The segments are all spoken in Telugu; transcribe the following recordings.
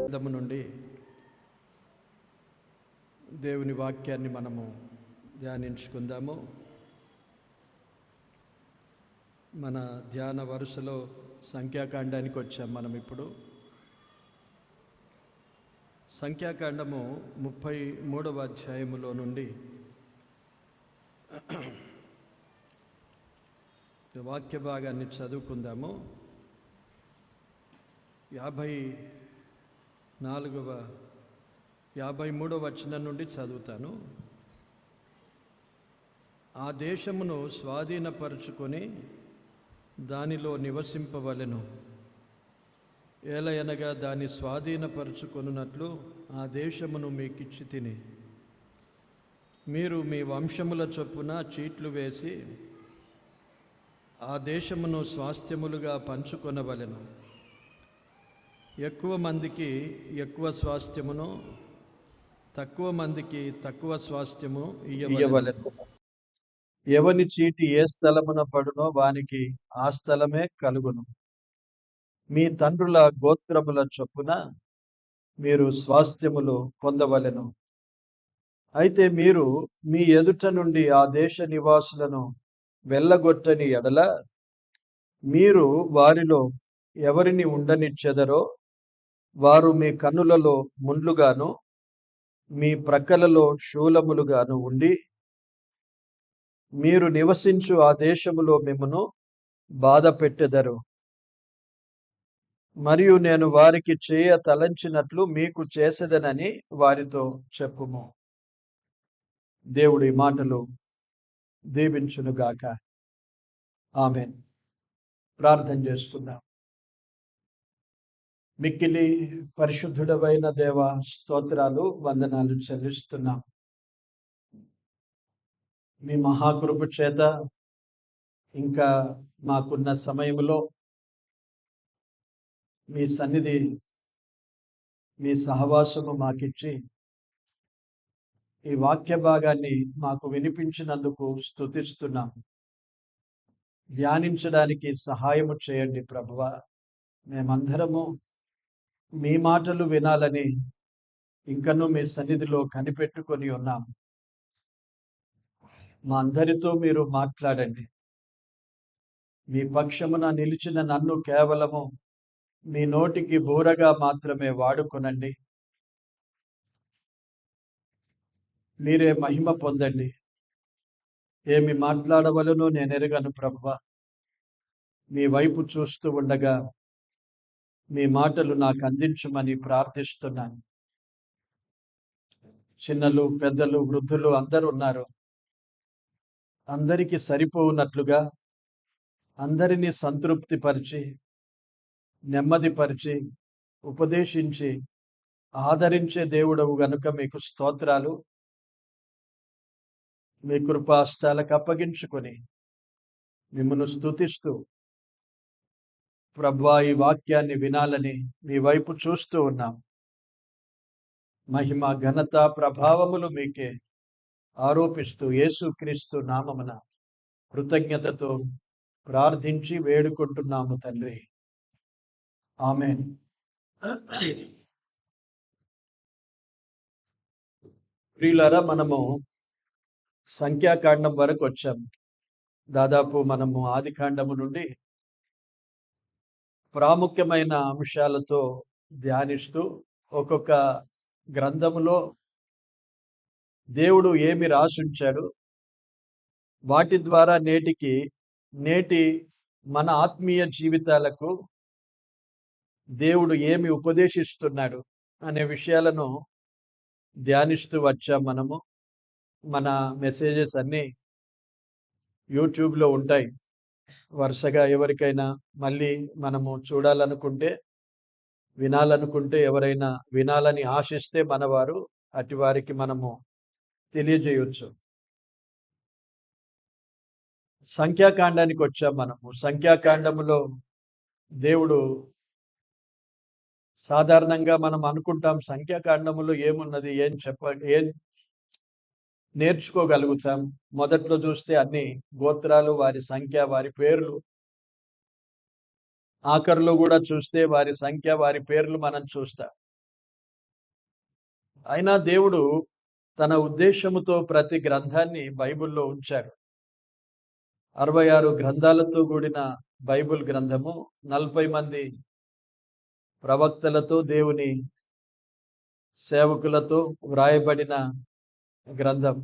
గ్రంథము నుండి దేవుని వాక్యాన్ని మనము ధ్యానించుకుందాము. మన ధ్యాన వరుసలో సంఖ్యాకాండానికి వచ్చాం. మనం ఇప్పుడు సంఖ్యాకాండము 33వ అధ్యాయములో నుండి వాక్య భాగాన్ని చదువుకుందాము. 53వ వచనం నుండి చదువుతాను. ఆ దేశమును స్వాధీనపరుచుకొని దానిలో నివసింపవలెను. ఏలయనగా దాన్ని స్వాధీనపరుచుకొనున్నట్లు ఆ దేశమును మీకిచ్చి తిని, మీరు మీ వంశముల చొప్పున చీట్లు వేసి ఆ దేశమును స్వాస్థ్యములుగా పంచుకొనవలెను. ఎక్కువ మందికి ఎక్కువ స్వాస్థ్యమును, తక్కువ మందికి తక్కువ స్వాస్థ్యము ఇయ్యవలెను. ఎవని చీటి ఏ స్థలమున పడునో వానికి ఆ స్థలమే కలుగును. మీ తండ్రుల గోత్రముల చొప్పున మీరు స్వాస్థ్యములు పొందవలెను. అయితే మీరు మీ ఎదుట నుండి ఆ దేశ నివాసులను వెళ్ళగొట్టని ఎడల, మీరు వారిలో ఎవరిని ఉండనిచ్చెదరో వారు మీ కన్నులలో ముండ్లుగాను మీ ప్రక్కలలో శూలములుగాను ఉండి, మీరు నివసించు ఆ దేశములో మిమ్మును బాధ పెట్టెదరు. మరియు నేను వారికి చేయ తలంచినట్లు మీకు చేసేదనని వారితో చెప్పుము. దేవుడి మాటలు దీవించునుగాక. ఆమేన్. ప్రార్థన చేసుకుందాం. మిక్కిలి పరిశుద్ధుడవైన దేవ, స్తోత్రాలు, వందనాలు చెల్లిస్తున్నాం. మీ మహాకృప చేత ఇంకా మాకున్న సమయంలో మీ సన్నిధి, మీ సహవాసము మాకిచ్చి ఈ వాక్య భాగాన్ని మాకు వినిపించినందుకు స్తుతిస్తున్నాం. ధ్యానించడానికి సహాయము చేయండి ప్రభువా. మేమందరము మీ మాటలు వినాలని ఇంకనూ మీ సన్నిధిలో కనిపెట్టుకొని ఉన్నాం. మా అందరితో మీరు మాట్లాడండి. మీ పక్షమున నిలిచిన నన్ను కేవలము మీ నోటికి బూరగా మాత్రమే వాడుకొనండి. మీరే మహిమ పొందండి. ఏమి మాట్లాడవలనో నేను ఎరగను ప్రభువా. మీ వైపు చూస్తూ ఉండగా మీ మాటలు నాకు అందించమని ప్రార్థిస్తున్నాను. చిన్నలు, పెద్దలు, వృద్ధులు అందరూ ఉన్నారు. అందరికీ సరిపోవునట్లుగా అందరినీ సంతృప్తిపరిచి, నెమ్మదిపరిచి, ఉపదేశించి ఆదరించే దేవుడవు గనుక మీకు స్తోత్రాలు. మీ కృపాస్తాలకు అప్పగించుకొని మిమ్మల్ని స్తుతిస్తూ, ప్రభువా, ఈ వాక్యాన్ని వినాలని మీ వైపు చూస్తూ ఉన్నాం. మహిమ, ఘనత, ప్రభావములు మీకే ఆరోపిస్తూ యేసుక్రీస్తు నామమున కృతజ్ఞతతో ప్రార్థించి వేడుకుంటున్నాము తండ్రి. ఆమేన్. ప్రియులారా, మనము సంఖ్యాకాండం వరకు వచ్చాము. దాదాపు మనము ఆదికాండము నుండి ప్రాముఖ్యమైన అంశాలతో ధ్యానిస్తూ ఒక్కొక్క గ్రంథములో దేవుడు ఏమి రాసుంచాడు, వాటి ద్వారా నేటి మన ఆత్మీయ జీవితాలకు దేవుడు ఏమి ఉపదేశిస్తున్నాడు అనే విషయాలను ధ్యానిస్తూ వచ్చాం. మన మెసేజెస్ అన్నీ యూట్యూబ్లో ఉంటాయి. వరుసగా ఎవరికైనా మళ్ళీ మనము చూడాలనుకుంటే, వినాలనుకుంటే, ఎవరైనా వినాలని ఆశిస్తే మనవారు అటు వారికి మనము తెలియజేయవచ్చు. సంఖ్యాకాండానికి వచ్చాం. సంఖ్యాకాండములో దేవుడు, సాధారణంగా మనం అనుకుంటాం సంఖ్యాకాండములో ఏమున్నది, ఏం నేర్చుకోగలుగుతాం. మొదట్లో చూస్తే అన్ని గోత్రాలు, వారి సంఖ్య, వారి పేర్లు. ఆఖరిలో కూడా చూస్తే వారి సంఖ్య, వారి పేర్లు మనం చూస్తాం. అయినా దేవుడు తన ఉద్దేశముతో ప్రతి గ్రంథాన్ని బైబిల్‌లో ఉంచారు. 66 గ్రంథాలతో కూడిన బైబిల్ గ్రంథము 40 మంది ప్రవక్తలతో, దేవుని సేవకులతో వ్రాయబడిన గ్రంథం.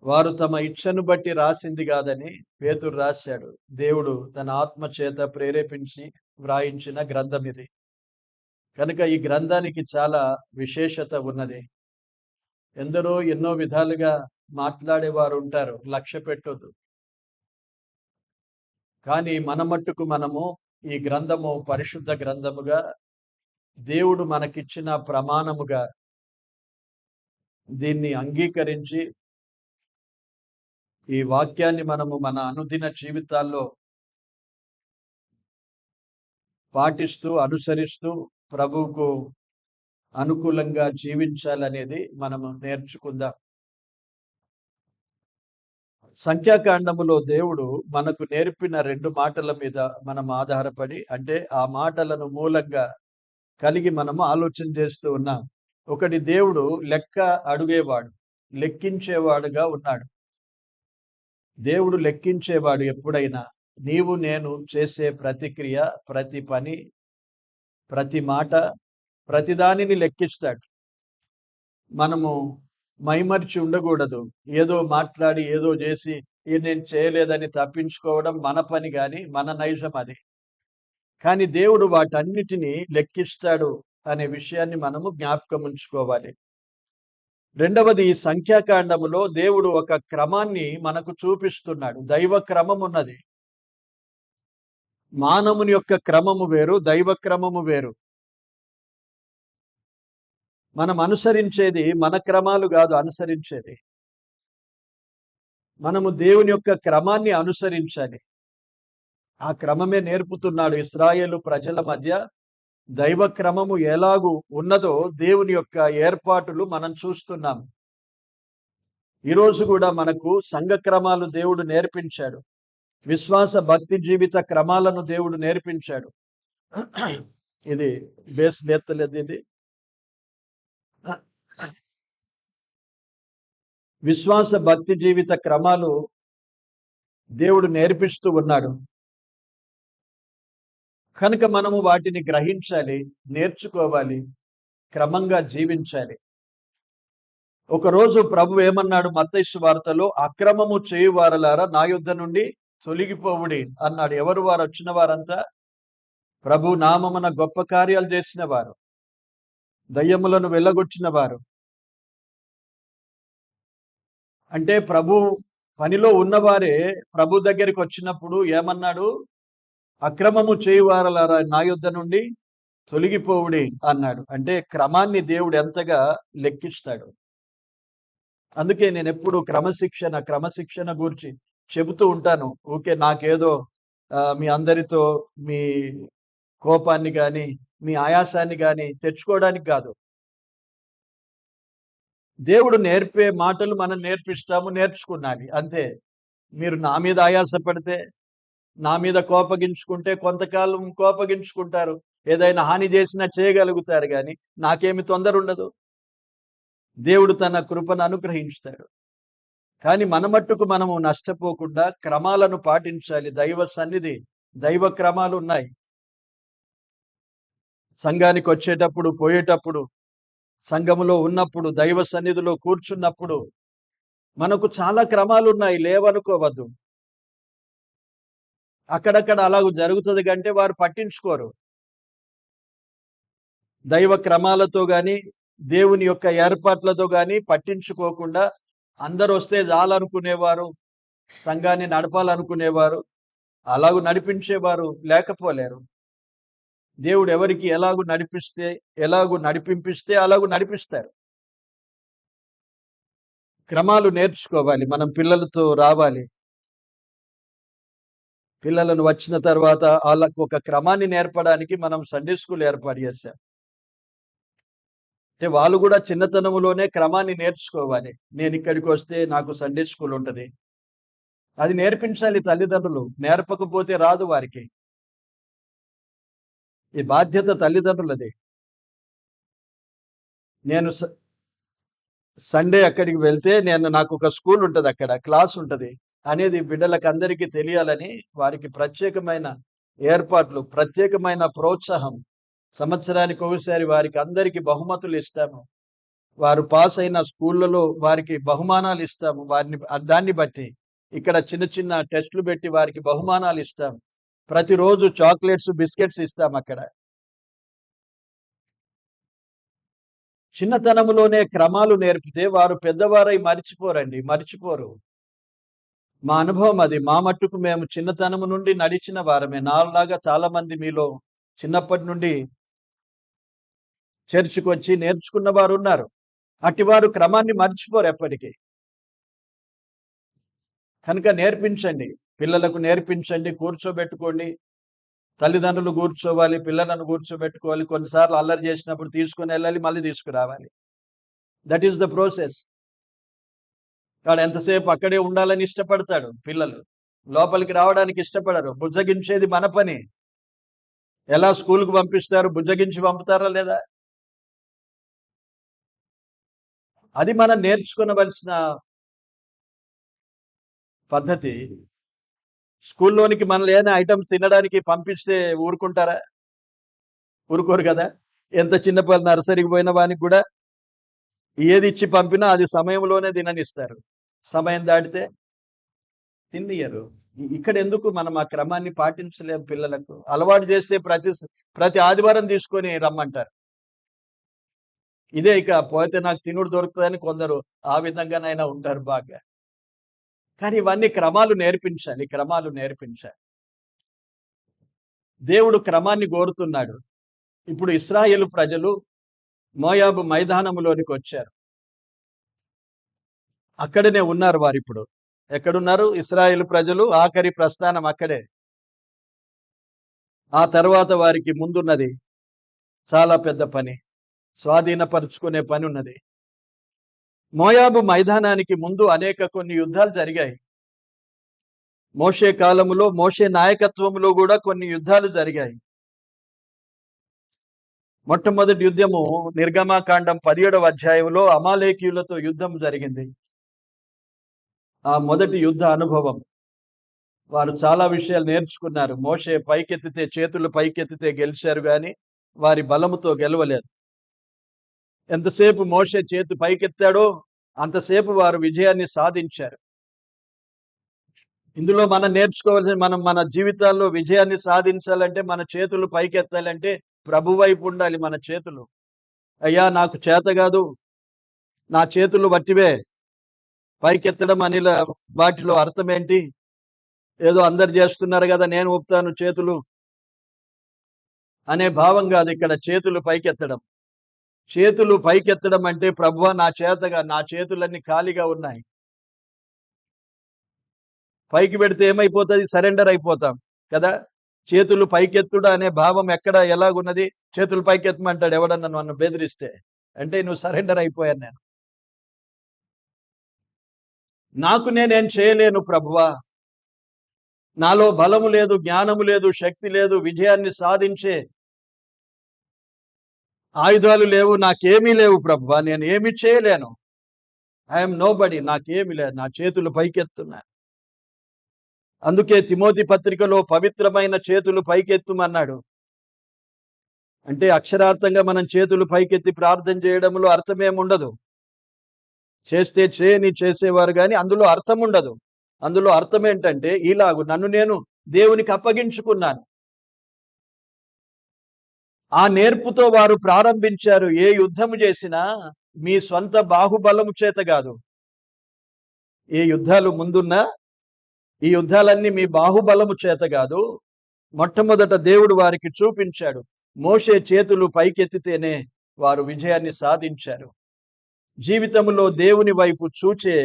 వారు తమ ఇచ్చను బట్టి రాసింది గాదని పేతురు రాశాడు. దేవుడు తన ఆత్మ చేత ప్రేరేపించి వ్రాయించిన గ్రంథం ఇది. కనుక ఈ గ్రంథానికి చాలా విశేషత ఉన్నది. ఎందరో ఎన్నో విధాలుగా మాట్లాడేవారుంటారు. లక్ష్య పెట్టొద్దు. కానీ మన మట్టుకు మనము ఈ గ్రంథము పరిశుద్ధ గ్రంథముగా, దేవుడు మనకిచ్చిన ప్రమాణముగా దీన్ని అంగీకరించి, ఈ వాక్యాన్ని మనము మన అనుదిన జీవితాల్లో పాటిస్తూ, అనుసరిస్తూ ప్రభువుకు అనుకూలంగా జీవించాలనేది మనము నేర్చుకుందాం. సంఖ్యాకాండములో దేవుడు మనకు నేర్పిన 2 మాటల మీద మనం ఆధారపడి, అంటే ఆ మాటలను మూలంగా కలిగి మనము ఆలోచన చేస్తూ ఉన్నాం. ఒకటి, దేవుడు లెక్క అడుగేవాడు, లెక్కించేవాడుగా ఉన్నాడు. దేవుడు లెక్కించేవాడు ఎప్పుడైనా. నీవు నేను చేసే ప్రతి క్రియ, ప్రతి పని, ప్రతి మాట, ప్రతిదానిని లెక్కిస్తాడు. మనము మైమరిచి ఉండకూడదు. ఏదో మాట్లాడి, ఏదో చేసి, ఇది నేను చేయలేదని తప్పించుకోవడం మన పని గాని, మన నైజం అది. కానీ దేవుడు వాటన్నిటిని లెక్కిస్తాడు అనే విషయాన్ని మనము జ్ఞాపకం ఉంచుకోవాలి. రెండవది, ఈ సంఖ్యాకాండములో దేవుడు ఒక క్రమాన్ని మనకు చూపిస్తున్నాడు. దైవ క్రమం ఉన్నది. మానవుని యొక్క క్రమము వేరు, దైవ క్రమము వేరు. మనం అనుసరించేది మన క్రమాలు కాదు అనుసరించేది. మనము దేవుని యొక్క క్రమాన్ని అనుసరించాలి. ఆ క్రమమే నేర్పుతున్నాడు. ఇశ్రాయేలు ప్రజల మధ్య దైవ క్రమము ఎలాగు ఉన్నదో దేవుని యొక్క ఏర్పాటులు మనం చూస్తున్నాం. ఈరోజు కూడా మనకు సంఘ క్రమాలు దేవుడు నేర్పించాడు. విశ్వాస భక్తి జీవిత క్రమాలను దేవుడు నేర్పించాడు. ఇది బేస్ లేత్తలేదు. ఇది విశ్వాస భక్తి జీవిత క్రమాలు దేవుడు నేర్పిస్తూ ఉన్నాడు. కనుక మనము వాటిని గ్రహించాలి, నేర్చుకోవాలి, క్రమంగా జీవించాలి. ఒకరోజు ప్రభు ఏమన్నాడు మత్తయి సువార్తలో, అక్రమము చేయువారలారా నా యొద్ద నుండి తొలగిపోవుడి అన్నాడు. ఎవరు వారు? వచ్చిన వారంతా ప్రభు నామమున గొప్ప కార్యాలు చేసిన వారు, దయ్యములను వెళ్ళగొట్టిన వారు. అంటే ప్రభు పనిలో ఉన్నవారే ప్రభు దగ్గరికి వచ్చినప్పుడు ఏమన్నాడు? అక్రమము చేయువారలారా నా యొద్ద నుండి తొలగిపోవుడి అన్నాడు. అంటే క్రమాన్ని దేవుడు ఎంతగా లెక్కిస్తాడు. అందుకే నేను ఎప్పుడు క్రమశిక్షణ గురించి చెబుతూ ఉంటాను. ఊకే నాకేదో మీ అందరితో మీ కోపాన్ని గాని, మీ ఆయాసాన్ని గాని తెచ్చుకోవడానికి కాదు. దేవుడు నేర్పే మాటలు మనం నేర్పిస్తాము, నేర్చుకున్నాలి అంతే. మీరు నా మీద ఆయాసపడితే, నా మీద కోపగించుకుంటే కొంతకాలం కోపగించుకుంటారు. ఏదైనా హాని చేసినా చేయగలుగుతారు గాని నాకేమి తొందర ఉండదు. దేవుడు తన కృపను అనుగ్రహించుతాడు. కానీ మన మట్టుకు మనము నష్టపోకుండా క్రమాలను పాటించాలి. దైవ సన్నిధి, దైవ క్రమాలు ఉన్నాయి. సంఘానికి వచ్చేటప్పుడు, పోయేటప్పుడు, సంఘములో ఉన్నప్పుడు, దైవ సన్నిధిలో కూర్చున్నప్పుడు మనకు చాలా క్రమాలు ఉన్నాయి. లేవనుకోవద్దు. అక్కడక్కడ అలాగ జరుగుతుంది కంటే వారు పట్టించుకోరు. దైవ క్రమాలతో గాని, దేవుని యొక్క ఏర్పాట్లతో గాని పట్టించుకోకుండా అందరూ వస్తే చాలనుకునేవారు, సంఘాన్ని నడపాలనుకునేవారు, అలాగూ నడిపించేవారు లేకపోలేరు. దేవుడు ఎవరికి ఎలాగూ నడిపింపిస్తే అలాగూ నడిపిస్తారు. క్రమాలు నేర్చుకోవాలి. మనం పిల్లలతో రావాలి. పిల్లలను వచ్చిన తర్వాత ఆళ్ళకు ఒక క్రమాన్ని నేర్పడానికి మనం సండే స్కూల్ ఏర్పాటు చేశాం. అంటే వాళ్ళు కూడా చిన్నతనములోనే క్రమాన్ని నేర్చుకోవాలి. నేనిక్కడికి వస్తే నాకు సండే స్కూల్ ఉంటది. అది నేర్పించాలి తల్లిదండ్రులు. నేర్పకపోతే రాదు వారికి. ఈ బాధ్యత తల్లిదండ్రులది. నేను సండే అక్కడికి వెళ్తే నాకు ఒక స్కూల్ ఉంటుంది, అక్కడ క్లాస్ ఉంటుంది అనేది బిడ్డలకు అందరికీ తెలియాలని వారికి ప్రత్యేకమైన ఏర్పాట్లు, ప్రత్యేకమైన ప్రోత్సాహం, సంవత్సరానికి ఒకసారి వారికి అందరికీ బహుమతులు ఇస్తాము. వారు పాస్ అయిన స్కూళ్ళలో వారికి బహుమానాలు ఇస్తాము. దాన్ని బట్టి ఇక్కడ చిన్న చిన్న టెస్టులు పెట్టి వారికి బహుమానాలు ఇస్తాం. ప్రతిరోజు చాక్లెట్స్, బిస్కెట్స్ ఇస్తాం అక్కడ. చిన్నతనములోనే క్రమాలు నేర్పితే వారు పెద్దవారై మరిచిపోరు. మా అనుభవం అది. మా మట్టుకు మేము చిన్నతనము నుండి నడిచిన వారమే. నాలాగా చాలా మంది మీలో చిన్నప్పటి నుండి చర్చికి వచ్చి నేర్చుకున్న వారు ఉన్నారు. అటివారు క్రమాన్ని మర్చిపోరు ఎప్పటికీ. కనుక నేర్పించండి, పిల్లలకు నేర్పించండి, కూర్చోబెట్టుకోండి. తల్లిదండ్రులు కూర్చోవాలి, పిల్లలను కూర్చోబెట్టుకోవాలి. కొన్నిసార్లు అల్లరి చేసినప్పుడు తీసుకుని వెళ్ళాలి, మళ్ళీ తీసుకురావాలి. That is the process. వాడు ఎంతసేపు అక్కడే ఉండాలని ఇష్టపడతాడు. పిల్లలు లోపలికి రావడానికి ఇష్టపడరు. బుజ్జగించేది మన పని. ఎలా స్కూల్కి పంపిస్తారు? బుజ్జగించి పంపుతారా లేదా? అది మనం నేర్చుకోవలసిన పద్ధతి. స్కూల్లోనికి మనల్ని ఏదైనా ఐటమ్స్ తినడానికి పంపిస్తే ఊరుకుంటారా? ఊరుకోరు కదా. ఎంత చిన్న పిల్లలు నర్సరీకి పోయిన వానికి కూడా ఏది ఇచ్చి పంపినా అది సమయంలోనే తిననిస్తారు. సమయం దాటితే తినియరు. ఇక్కడ ఎందుకు మనం ఆ క్రమాన్ని పాటించలేం? పిల్లలకు అలవాటు చేస్తే ప్రతి ఆదివారం తీసుకొని రమ్మంటారు. ఇదే ఇక పోతే నాకు తినుడు దొరుకుతుందని కొందరు ఆ విధంగానైనా ఉంటారు బాగా. కానీ ఇవన్నీ క్రమాలు నేర్పించాలి. దేవుడు క్రమాన్ని కోరుతున్నాడు. ఇప్పుడు ఇశ్రాయేలు ప్రజలు మోయాబు మైదానములోనికి వచ్చారు. అక్కడనే ఉన్నారు వారిప్పుడు. ఎక్కడున్నారు? ఇశ్రాయేలు ప్రజలు ఆఖరి ప్రస్థానం అక్కడే. ఆ తర్వాత వారికి ముందున్నది చాలా పెద్ద పని. స్వాధీనపరుచుకునే పని ఉన్నది. మోయాబు మైదానానికి ముందు కొన్ని యుద్ధాలు జరిగాయి. మోషే కాలములో, మోషే నాయకత్వంలో కూడా కొన్ని యుద్ధాలు జరిగాయి. మొట్టమొదటి యుద్ధము నిర్గమాకాండం 17వ అధ్యాయంలో అమాలేకీయులతో యుద్ధం జరిగింది. ఆ మొదటి యుద్ధ అనుభవం. వారు చాలా విషయాలు నేర్చుకున్నారు. మోషే చేతులు పైకెత్తితే గెలిచారు గాని వారి బలముతో గెలవలేదు. ఎంతసేపు మోషే చేతి పైకెత్తాడో అంతసేపు వారు విజయాన్ని సాధించారు. ఇందులో మనం నేర్చుకోవాల్సిన, మన జీవితాల్లో విజయాన్ని సాధించాలంటే, మన చేతులు పైకెత్తాలంటే ప్రభు వైపు ఉండాలి మన చేతులు. అయ్యా నాకు చేత కాదు, నా చేతులు వట్టివే, పైకెత్తడం అని వాటిలో అర్థం ఏంటి? ఏదో అందరు చేస్తున్నారు కదా నేను ఊపుతాను చేతులు అనే భావం కాదు ఇక్కడ చేతులు పైకెత్తడం. చేతులు పైకెత్తడం అంటే ప్రభువా నా చేతులన్నీ ఖాళీగా ఉన్నాయి. పైకి పెడితే ఏమైపోతుంది? సరెండర్ అయిపోతాం కదా. చేతులు పైకెత్తుడు అనే భావం ఎక్కడ ఎలాగున్నది? చేతులు పైకెత్తమంటాడు ఎవడన్నా నన్ను బెదిరిస్తే. అంటే నువ్వు సరెండర్ అయిపోయాను. నాకు నేనేం చేయలేను ప్రభువా, నాలో బలము లేదు, జ్ఞానము లేదు, శక్తి లేదు, విజయాన్ని సాధించే ఆయుధాలు లేవు, నాకేమీ లేవు ప్రభువా, నేను ఏమి చేయలేను. ఐఎమ్ నోబడి, నాకేమీ లేదు, నా చేతులు పైకెత్తున్నాను. అందుకే తిమోతి పత్రికలో పవిత్రమైన చేతులు పైకెత్తుమన్నాడు. అంటే అక్షరార్థంగా మనం చేతులు పైకెత్తి ప్రార్థన చేయడంలో అర్థమేముండదు. చేస్తే చేయని చేసేవారు కానీ అందులో అర్థం ఉండదు. అందులో అర్థం ఏంటంటే ఇలాగు నన్ను నేను దేవునికి అప్పగించుకున్నాను. ఆ నేర్పుతో వారు ప్రారంభించారు. ఏ యుద్ధము చేసినా మీ సొంత బాహుబలము చేత కాదు. ఏ యుద్ధాలు ముందున్నా ఈ యుద్ధాలన్నీ మీ బాహుబలము చేత కాదు. మొట్టమొదట దేవుడు వారికి చూపించాడు. మోషే చేతులు పైకెత్తితేనే వారు విజయాన్ని సాధించారు. జీవితంలో దేవుని వైపు చూచే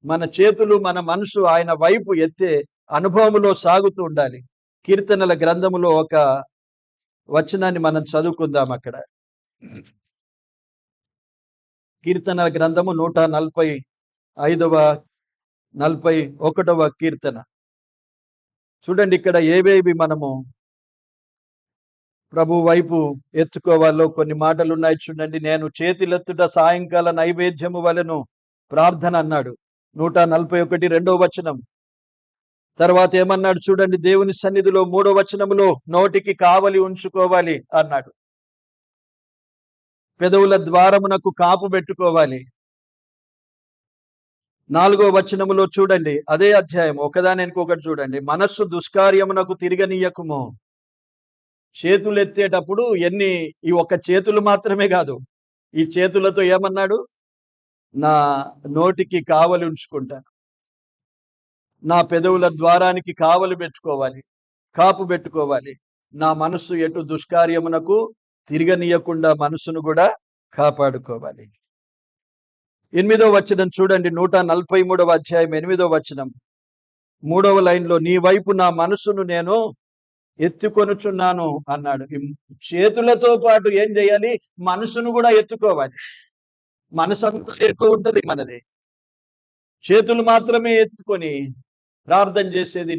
మన చేతులు, మన మనసు ఆయన వైపు ఎత్తే అనుభవములో సాగుతూ ఉండాలి. కీర్తనల గ్రంథములో ఒక వచనాన్ని మనం చదువుకుందాం. అక్కడ కీర్తనల గ్రంథము 141వ కీర్తన చూడండి. ఇక్కడ ఏవేవి మనము ప్రభు వైపు ఎత్తుకోవాలో కొన్ని మాటలు ఉన్నాయి చూడండి. నేను చేతులెత్తుట సాయంకాల నైవేద్యము వలెను ప్రార్థన అన్నాడు. 141 రెండవ వచనం. తర్వాత ఏమన్నాడు చూడండి, దేవుని సన్నిధిలో 3వ వచనములో నోటికి కావలి ఉంచుకోవాలి అన్నాడు. పెదవుల ద్వారమునకు కాపు పెట్టుకోవాలి. 4వ వచనములో చూడండి, అదే అధ్యాయం ఒకదాని ఇంకొకటి చూడండి. మనస్సు దుష్కార్యమునకు తిరగనీయకుము. చేతులు ఎత్తేటప్పుడు ఈ ఒక్క చేతులు మాత్రమే కాదు, ఈ చేతులతో ఏమన్నాడు, నా నోటికి కావలి ఉంచుకుంటాను, నా పెదవుల ద్వారానికి కావలి పెట్టుకోవాలి, కాపు పెట్టుకోవాలి. నా మనస్సు ఎటు దుష్కార్యమునకు తిరగనీయకుండా మనస్సును కూడా కాపాడుకోవాలి. 8వ వచనం చూడండి, 143వ అధ్యాయం 8వ వచనం 3వ లైన్లో, నీ వైపు నా మనస్సును నేను ఎత్తుకొనుచున్నాను అన్నాడు. చేతులతో పాటు ఏం చేయాలి, మనసును కూడా ఎత్తుకోవాలి. మనసు అంతా ఎక్కువ ఉంటుంది మనది. చేతులు మాత్రమే ఎత్తుకొని ప్రార్థన చేసేది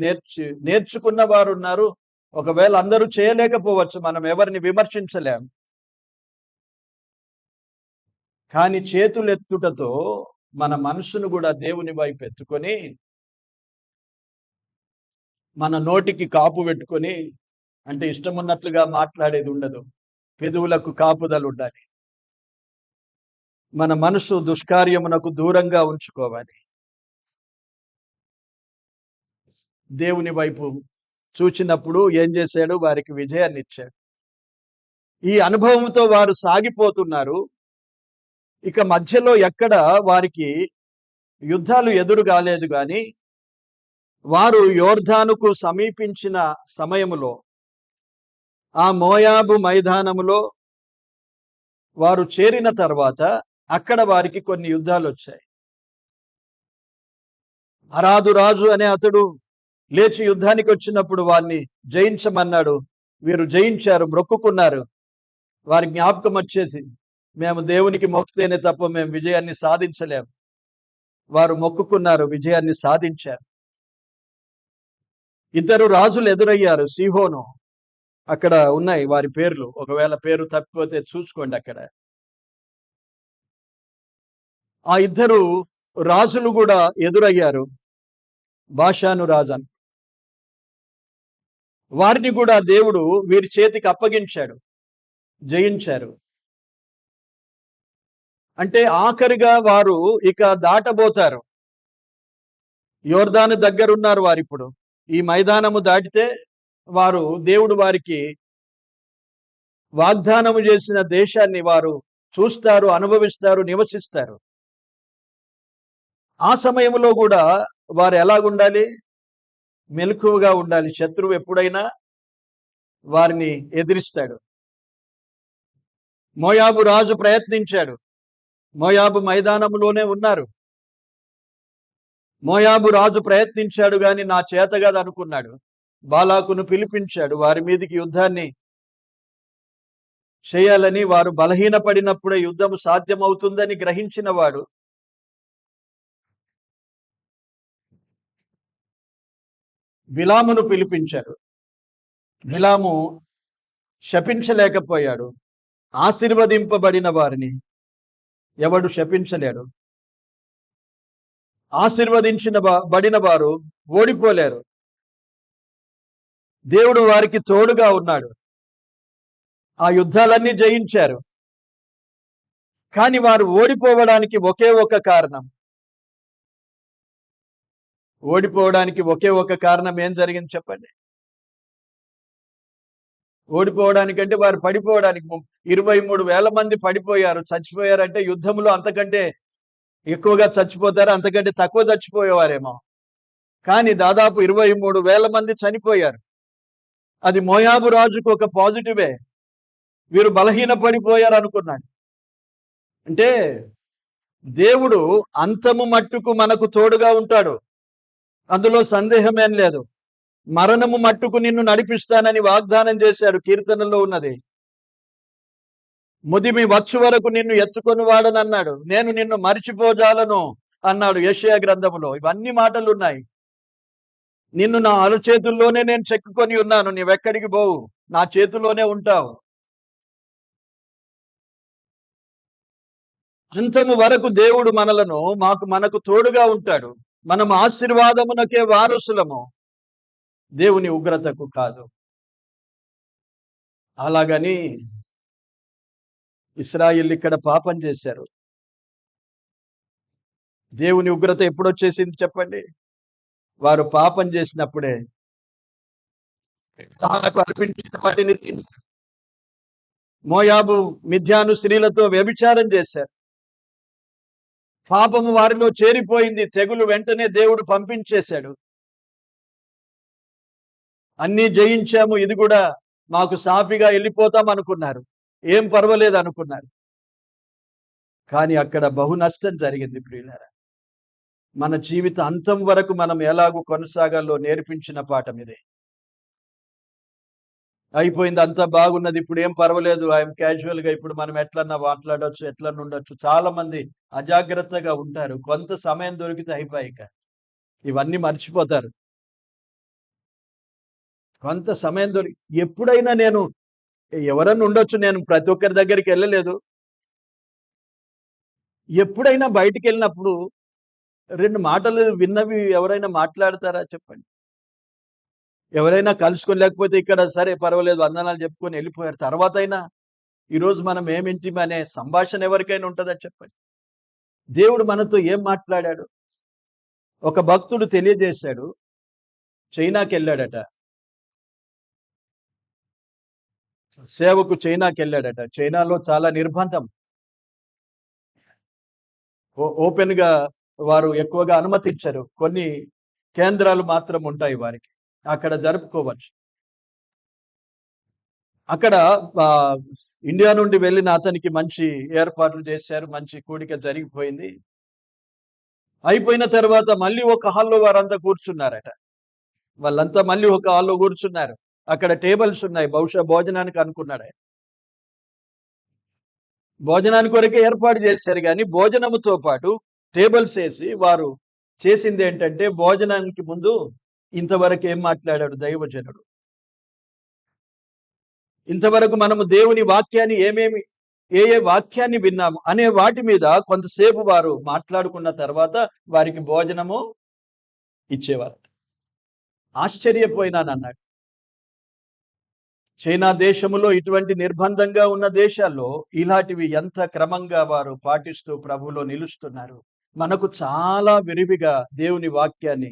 నేర్చుకున్న వారు ఉన్నారు. ఒకవేళ అందరూ చేయలేకపోవచ్చు, మనం ఎవరిని విమర్శించలేం. కానీ చేతులు ఎత్తుటతో మన మనసును కూడా దేవుని వైపు ఎత్తుకొని మన నోటికి కాపు పెట్టుకొని, అంటే ఇష్టం ఉన్నట్లుగా మాట్లాడేది ఉండదు, పెదవులకు కాపుదలు ఉండాలి. మన మనసు దుష్కార్యమునకు దూరంగా ఉంచుకోవాలి. దేవుని వైపు చూచినప్పుడు ఏం చేశాడు, వారికి విజయాన్ని ఇచ్చాడు. ఈ అనుభవంతో వారు సాగిపోతున్నారు. ఇక మధ్యలో ఎక్కడ వారికి యుద్ధాలు ఎదురు కాలేదు. కానీ వారు యోర్దానుకు సమీపించిన సమయములో ఆ మోయాబు మైదానములో వారు చేరిన తర్వాత అక్కడ వారికి కొన్ని యుద్ధాలు వచ్చాయి. అరాదు రాజు అనే అతడు లేచి యుద్ధానికి వచ్చినప్పుడు వారిని జయించమన్నాడు. వీరు జయించారు, మొక్కుకున్నారు. వారి జ్ఞాపకం వచ్చేసి, మేము దేవునికి మొక్కితేనే తప్ప మేము విజయాన్ని సాధించలేము. వారు మొక్కుకున్నారు, విజయాన్ని సాధించారు. ఇద్దరు రాజులు ఎదురయ్యారు. సీహోను, అక్కడ ఉన్నాయి వారి పేర్లు, ఒకవేళ పేరు తప్పిపోతే చూసుకోండి. అక్కడ ఆ ఇద్దరు రాజులు కూడా ఎదురయ్యారు. బాషాను రాజు, వారిని కూడా దేవుడు వీరి చేతికి అప్పగించాడు, జయించారు. అంటే ఆఖరిగా వారు ఇక దాటబోతారు. యోర్దాను దగ్గరున్నారు వారు. ఇప్పుడు ఈ మైదానము దాటితే వారు, దేవుడు వారికి వాగ్దానము చేసిన దేశాన్ని వారు చూస్తారు, అనుభవిస్తారు, నివసిస్తారు. ఆ సమయంలో కూడా వారు ఎలాగుండాలి, మెలకువగా ఉండాలి. శత్రువు ఎప్పుడైనా వారిని ఎదిరిస్తాడు. మోయాబు రాజు ప్రయత్నించాడు. మోయాబు మైదానంలోనే ఉన్నారు. మోయాబు రాజు ప్రయత్నించాడు, గాని నా చేత కాదు అనుకున్నాడు. బాలాకును పిలిపించాడు వారి మీదికి యుద్ధాన్ని చేయాలని. వారు బలహీనపడినప్పుడే యుద్ధము సాధ్యమవుతుందని గ్రహించిన వాడు బిలామును పిలిపించాడు. బిలాము శపించలేకపోయాడు. ఆశీర్వదింపబడిన వారిని ఎవడు శపించలేడు. బడిన వారు ఓడిపోలేరు. దేవుడు వారికి తోడుగా ఉన్నాడు. ఆ యుద్ధాలన్నీ జయించారు. కానీ వారు ఓడిపోవడానికి ఒకే ఒక కారణం. ఓడిపోవడానికి ఒకే ఒక కారణం ఏం జరిగింది చెప్పండి? ఓడిపోవడానికంటే వారు పడిపోవడానికి 23,000 మంది పడిపోయారు, చచ్చిపోయారంటే యుద్ధంలో అంతకంటే ఎక్కువగా చచ్చిపోతారు, అంతకంటే తక్కువ చచ్చిపోయేవారేమో. కానీ దాదాపు 23,000 మంది చనిపోయారు. అది మోయాబు రాజుకు ఒక పాజిటివే. వీరు బలహీన పడిపోయారు అనుకున్నాడు. అంటే దేవుడు అంతము మట్టుకు మనకు తోడుగా ఉంటాడు, అందులో సందేహమేం లేదు. మరణము మట్టుకు నిన్ను నడిపిస్తానని వాగ్దానం చేశాడు. కీర్తనలో ఉన్నది, ముదిమి వచ్చు వరకు నిన్ను ఎత్తుకొని వాడనన్నాడు. నేను నిన్ను మరిచిపోజాలను అన్నాడు యెషయా గ్రంథములో. ఇవన్నీ మాటలు ఉన్నాయి. నిన్ను నా అరచేతుల్లోనే నేను చెక్కుకొని ఉన్నాను, నీవెక్కడికి పోవు, నా చేతిలోనే ఉంటావు. అంతము వరకు దేవుడు మనకు తోడుగా ఉంటాడు. మనం ఆశీర్వాదమునకే వారసులము, దేవుని ఉగ్రతకు కాదు. అలాగని ఇశ్రాయేలు ఇక్కడ పాపం చేశారు. దేవుని ఉగ్రత ఎప్పుడొచ్చేసింది చెప్పండి? వారు పాపం చేసినప్పుడే. అర్పించిన వాటిని మోయాబు మిథ్యాను స్త్రీలతో వ్యభిచారం చేశారు. పాపము వారిలో చేరిపోయింది. తెగులు వెంటనే దేవుడు పంపించేశాడు. అన్నీ జయించాము, ఇది కూడా మాకు సాఫీగా వెళ్ళిపోతాం అనుకున్నారు. ఏం పర్వాలేదు అనుకున్నారు. కానీ అక్కడ బహు నష్టం జరిగింది ప్రియులారా. మన జీవిత అంతం వరకు మనం ఎలాగూ కొనసాగాలో నేర్పించిన పాఠం ఇదే. అయిపోయింది, అంతా బాగున్నది, ఇప్పుడు ఏం పర్వాలేదు, ఐఎమ్ క్యాజువల్గా, ఇప్పుడు మనం ఎట్లన్నా మాట్లాడవచ్చు, ఎట్లన్నా ఉండొచ్చు. చాలా మంది అజాగ్రత్తగా ఉంటారు. కొంత సమయం దొరికితే అయిపోయాక ఇవన్నీ మర్చిపోతారు. కొంత సమయం ఎప్పుడైనా నేను ఎవరన్నా ఉండొచ్చు, నేను ప్రతి ఒక్కరి దగ్గరికి వెళ్ళలేదు. ఎప్పుడైనా బయటికి వెళ్ళినప్పుడు 2 మాటలు విన్నవి ఎవరైనా మాట్లాడతారా చెప్పండి? ఎవరైనా కలుసుకోలేకపోతే ఇక్కడ సరే పర్వాలేదు వందనాలు చెప్పుకొని వెళ్ళిపోయారు. తర్వాత అయినా ఈరోజు మనం ఏమింటిమి అనే సంభాషణ ఎవరికైనా ఉంటుందా చెప్పండి? దేవుడు మనతో ఏం మాట్లాడాడు? ఒక భక్తుడు తెలియజేశాడు. చైనాకి వెళ్ళాడట, సేవకు చైనాకి వెళ్ళాడట. చైనాలో చాలా నిర్బంధం. ఓపెన్ గా వారు ఎక్కువగా అనుమతించరు. కొన్ని కేంద్రాలు మాత్రం ఉంటాయి వారికి, అక్కడ జరుపుకోవచ్చు. అక్కడ ఇండియా నుండి వెళ్ళిన అతనికి మంచి ఏర్పాట్లు చేశారు, మంచి కూడిక జరిగిపోయింది. అయిపోయిన తర్వాత మళ్ళీ ఒక హాల్లో వారంతా కూర్చున్నారట. వాళ్ళంతా మళ్ళీ ఒక హాల్లో కూర్చున్నారు. అక్కడ టేబుల్స్ ఉన్నాయి, బహుశా భోజనానికి అనుకున్నాడు ఆయన. భోజనానికి కొరకే ఏర్పాటు చేశారు, కానీ భోజనముతో పాటు టేబుల్స్ వేసి వారు చేసింది ఏంటంటే, భోజనానికి ముందు ఇంతవరకు ఏం మాట్లాడాడు దైవజనుడు, ఇంతవరకు మనము దేవుని వాక్యాన్ని ఏ వాక్యాన్ని విన్నాము అనే వాటి మీద కొంతసేపు వారు మాట్లాడుకున్న తర్వాత వారికి భోజనము ఇచ్చేవారు. ఆశ్చర్యపోయినానన్నాడు. చైనా దేశములో ఇటువంటి నిర్బంధంగా ఉన్న దేశాల్లో ఇలాంటివి ఎంత క్రమంగా వారు పాటిస్తూ ప్రభువులో నిలుస్తున్నారు. మనకు చాలా విరివిగా దేవుని వాక్యాన్ని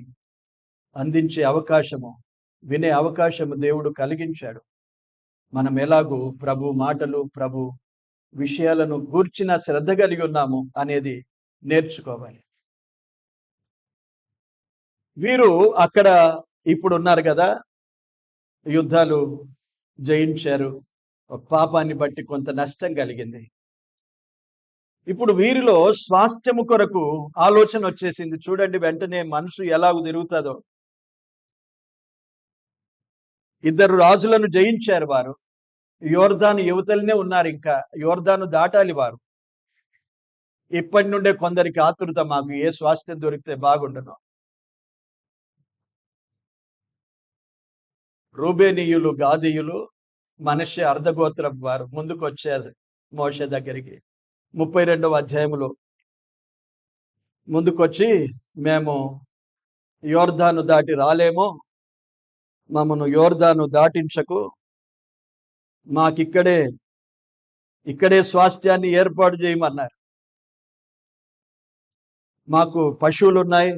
అందించే అవకాశము, వినే అవకాశము దేవుడు కలిగించాడు. మనం ఎలాగూ ప్రభు మాటలు, ప్రభు విషయాలను గూర్చిన శ్రద్ధ కలిగి ఉన్నాము అనేది నేర్చుకోవాలి. వీరు అక్కడ ఇప్పుడు ఉన్నారు కదా, యుద్ధాలు జయించారు, పాపాన్ని బట్టి కొంత నష్టం కలిగింది. ఇప్పుడు వీరిలో స్వాస్థ్యము కొరకు ఆలోచన వచ్చేసింది. చూడండి, వెంటనే మనసు ఎలాగూ తిరుగుతుందో. 2 రాజులను జయించారు వారు. యోర్దాను యువతలనే ఉన్నారు, ఇంకా యోర్దాను దాటాలి వారు. ఇప్పటి నుండే కొందరికి ఆతృత, మాకు ఏ స్వాస్థ్యం దొరికితే బాగుండును. రూబేనీయులు, గాదీయులు, మనష్షే అర్ధగోత్రం వారు ముందుకు వచ్చారు మోషే దగ్గరికి. 32వ అధ్యాయంలో ముందుకొచ్చి, మేము యోర్దాను దాటి రాలేమో, మమ్మను యోర్దాను దాటించకు, ఇక్కడే స్వాస్థ్యాన్ని ఏర్పాటు చేయమన్నారు. మాకు పశువులు ఉన్నాయి,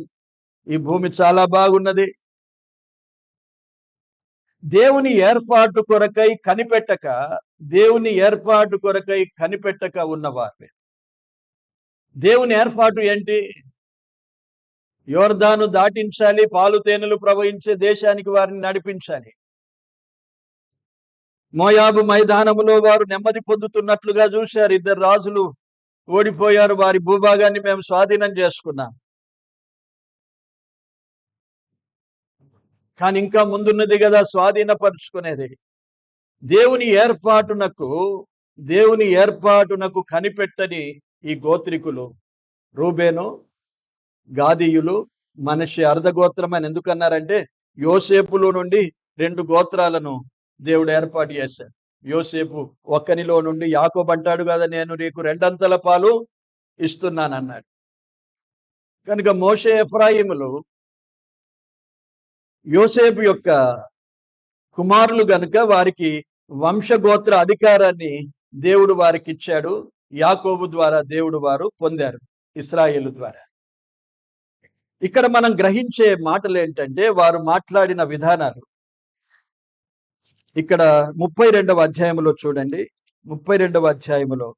ఈ భూమి చాలా బాగున్నది. దేవుని ఏర్పాటు కొరకై కనిపెట్టక ఉన్నవారు. దేవుని ఏర్పాటు ఏంటి? యోర్దాను దాటించాలి, పాలు తేనెలు ప్రవహించే దేశానికి వారిని నడిపించాలి. మోయాబు మైదానములో వారు నెమ్మది పొందుతున్నట్లుగా చూశారు. 2 రాజులు ఓడిపోయారు, వారి భూభాగాన్ని మేము స్వాధీనం చేసుకున్నాం. కానీ ఇంకా ముందున్నది కదా స్వాధీనపరుచుకునేది. దేవుని ఏర్పాటునకు కనిపెట్టని ఈ గోత్రికులు, రూబేను, గాదీయులు, మనష్షే అర్ధగోత్రం అని ఎందుకన్నారంటే, యోసేపులో నుండి 2 గోత్రాలను దేవుడు ఏర్పాటు చేశాడు. యోసేపు ఒక్కనిలో నుండి యాకోబు అంటాడు కదా, నేను నీకు రెండంతల పాలు ఇస్తున్నానన్నాడు. కనుక మోషే ఎఫ్రాయిములు యోసేపు యొక్క కుమారులు గనుక వారికి వంశగోత్ర అధికారాన్ని దేవుడు వారికి ఇచ్చాడు. యాకోబు ద్వారా దేవుడు వారు పొందారు, ఇశ్రాయేలు ద్వారా. ఇక్కడ మనం గ్రహించే మాటలు ఏంటంటే వారు మాట్లాడిన విధానాలు. ఇక్కడ 32వ అధ్యాయంలో చూడండి. 32వ అధ్యాయములో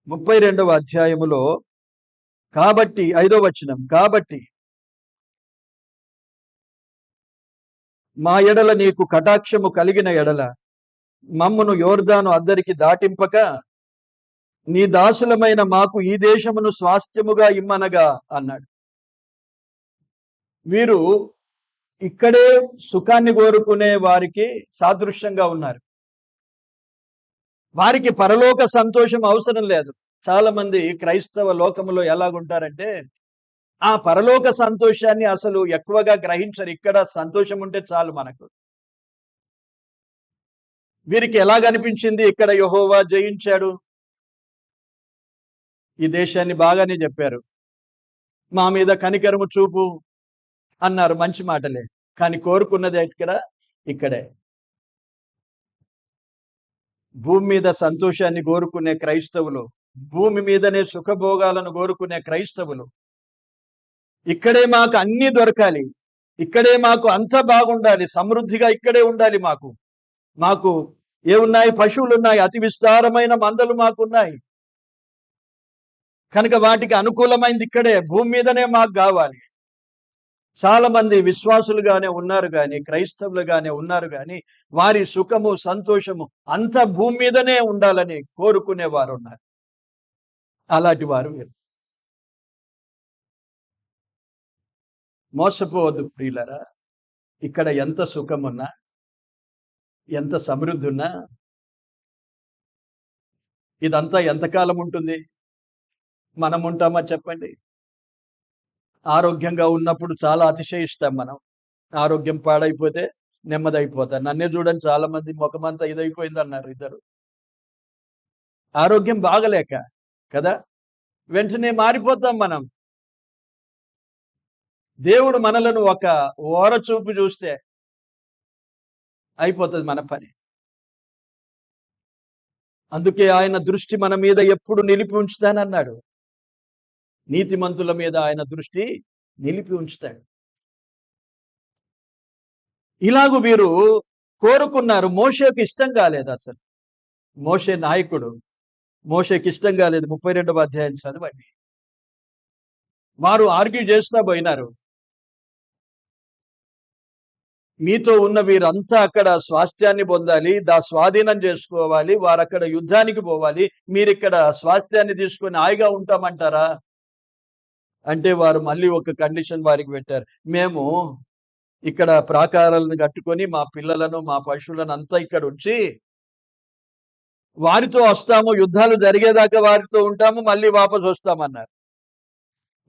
32వ అధ్యాయములో కాబట్టి 5వ వచనం, కాబట్టి మా ఎడల నీకు కటాక్షము కలిగిన ఎడల మమ్మును యోర్దాను అద్దరికి దాటింపక నీ దాసులమైన మాకు ఈ దేశమును స్వాస్థ్యముగా ఇమ్మనగా అన్నాడు. వీరు ఇక్కడే సుఖాన్ని కోరుకునే వారికి సాదృశ్యంగా ఉన్నారు. వారికి పరలోక సంతోషం అవసరం లేదు. చాలా మంది క్రైస్తవ లోకములో ఎలాగుంటారంటే ఆ పరలోక సంతోషాన్ని అసలు ఎక్కువగా గ్రహించరు. ఇక్కడ సంతోషం ఉంటే చాలు మనకు. వీరికి ఎలాగనిపించింది, ఇక్కడ యెహోవా జయించాడు, ఈ దేశాన్ని బాగానే చెప్పారు, మా మీద కనికరము చూపు అన్నారు, మంచి మాటలే. కానీ కోరుకున్నది ఇక్కడే భూమి మీద సంతోషాన్ని కోరుకునే క్రైస్తవులు, భూమి మీదనే సుఖభోగాలను కోరుకునే క్రైస్తవులు, ఇక్కడే మాకు అన్ని దొరకాలి, ఇక్కడే మాకు అంత బాగుండాలి, సమృద్ధిగా ఇక్కడే ఉండాలి, మాకు ఏమున్నాయి, పశువులు ఉన్నాయి, అతి విస్తారమైన మందలు మాకున్నాయి, కనుక వాటికి అనుకూలమైంది ఇక్కడే, భూమి మీదనే మాకు కావాలి. చాలా మంది విశ్వాసులుగానే ఉన్నారు కానీ, క్రైస్తవులుగానే ఉన్నారు కానీ వారి సుఖము సంతోషము అంత భూమి మీదనే ఉండాలని కోరుకునేవారు ఉన్నారు. అలాంటి వారు వీరు. మోసపోవద్దు ప్రియులరా. ఇక్కడ ఎంత సుఖమున్నా, ఎంత సమృద్ధి ఉన్నా ఇదంతా ఎంతకాలం ఉంటుంది? మనం ఉంటామా చెప్పండి? ఆరోగ్యంగా ఉన్నప్పుడు చాలా అతిశయిస్తాం మనం. ఆరోగ్యం పాడైపోతే నెమ్మదైపోతారు. నన్నే చూడండి, చాలా మంది ముఖమంతా ఇదైపోయింది అన్నారు ఇద్దరు. ఆరోగ్యం బాగలేక కదా, వెంటనే మారిపోతాం మనం. దేవుడు మనలను ఒక ఓర చూపు చూస్తే అయిపోతుంది మన పని. అందుకే ఆయన దృష్టి మన మీద ఎప్పుడు నిలిపి ఉంచుతానన్నాడు. నీతిమంతుల మీద ఆయన దృష్టి నిలిపి ఉంచుతాడు. ఇలాగూ వీరు కోరుకున్నారు. మోషేకి ఇష్టం కాలేదు అసలు. మోషే నాయకుడు, మోషేకి ఇష్టం కాలేదు. 32వ అధ్యాయం చదవండి. వారు ఆర్గ్యూ చేస్తా పోయినారు. మీతో ఉన్న వీరంతా అక్కడ స్వాస్థ్యాన్ని పొందాలి, స్వాధీనం చేసుకోవాలి, వారు అక్కడ యుద్ధానికి పోవాలి, మీరిక్కడ స్వాస్థ్యాన్ని తీసుకొని హాయిగా ఉంటామంటారా అంటే వారు మళ్ళీ ఒక కండిషన్ వారికి పెట్టారు. మేము ఇక్కడ ప్రాకారాలను కట్టుకొని మా పిల్లలను మా పశువులను అంతా ఇక్కడ ఉంచి వారితో వస్తాము, యుద్ధాలు జరిగేదాకా వారితో ఉంటాము, మళ్ళీ వాపసు వస్తామన్నారు.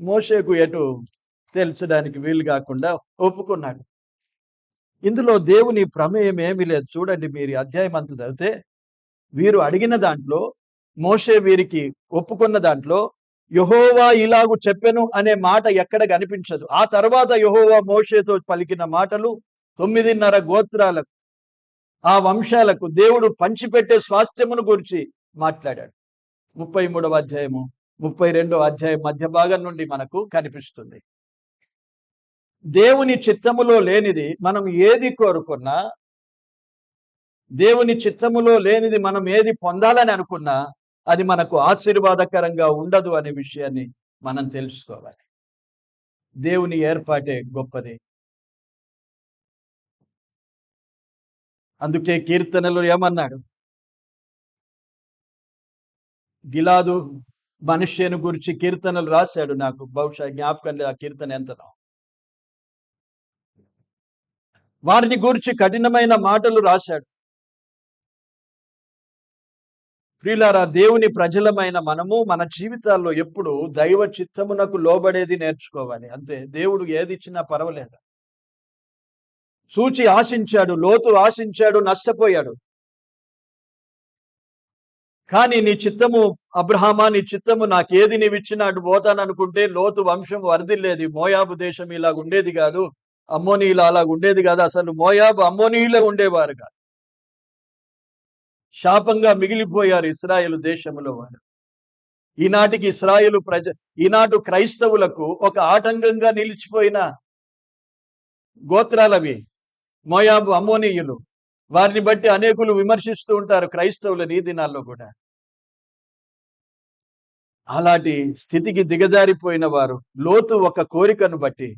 మోషేకు ఎటు తెలుసడానికి వీలు కాకుండా ఒప్పుకున్నాడు. ఇందులో దేవుని ప్రమేయం ఏమీ లేదు. చూడండి, మీరు అధ్యాయం అంతా చదివితే వీరు అడిగిన దాంట్లో, మోషే వీరికి ఒప్పుకున్న దాంట్లో యెహోవా ఇలాగు చెప్పెను అనే మాట ఎక్కడ కనిపించదు. ఆ తర్వాత యెహోవా మోషేతో పలికిన మాటలు 9.5 గోత్రాలకు, ఆ వంశాలకు దేవుడు పంచిపెట్టే స్వాస్థ్యమును గురించి మాట్లాడాడు. 33వ అధ్యాయము 32వ అధ్యాయం మధ్య భాగం నుండి మనకు కనిపిస్తుంది. దేవుని చిత్తములో లేనిది మనం ఏది కోరుకున్నా, దేవుని చిత్తములో లేనిది మనం ఏది పొందాలని అనుకున్నా అది మనకు ఆశీర్వాదకరంగా ఉండదు అనే విషయాన్ని మనం తెలుసుకోవాలి. దేవుని ఏర్పాటే గొప్పది. అందుకే కీర్తనలు ఏమన్నాడు? గిలాదు మనుష్యను గురించి కీర్తనలు రాశాడు. నాకు బహుశా జ్ఞాపకం లేదు ఆ కీర్తన ఎంతనో. వారిని గురించి కఠినమైన మాటలు రాశాడు. ప్రియులారా, దేవుని ప్రజలమైన మనము మన జీవితాల్లో ఎప్పుడు దైవ చిత్తమునకు లోబడేది నేర్చుకోవాలి. అంతే. దేవుడు ఏది ఇచ్చినా పర్వాలేదు. సూచి ఆశించాడు, లోతు ఆశించాడు, నష్టపోయాడు. కానీ నీ చిత్తము అబ్రహామా, నీ చిత్తము నాకేది నీవిచ్చినా అటు పోతాననుకుంటే లోతు వంశం వరదిల్లేది. మోయాబు దేశం ఇలాగ ఉండేది కాదు, అమ్మోనీయులు అలాగ ఉండేది కాదు. అసలు మోయాబు అమ్మోనీయులే ఉండేవారు కాదు. శాపంగా మిగిలిపోయారు ఇశ్రాయేలు దేశంలో వారు. ఈనాటికి ఈనాటి క్రైస్తవులకు ఒక ఆటంకంగా నిలిచిపోయిన గోత్రాలవి మోయాబు, అమ్మోనీయులు. వారిని బట్టి అనేకులు విమర్శిస్తూ ఉంటారు క్రైస్తవులని ఈ దినాల్లో కూడా. అలాంటి స్థితికి దిగజారిపోయిన వారు లోతు ఒక కోరికను బట్టి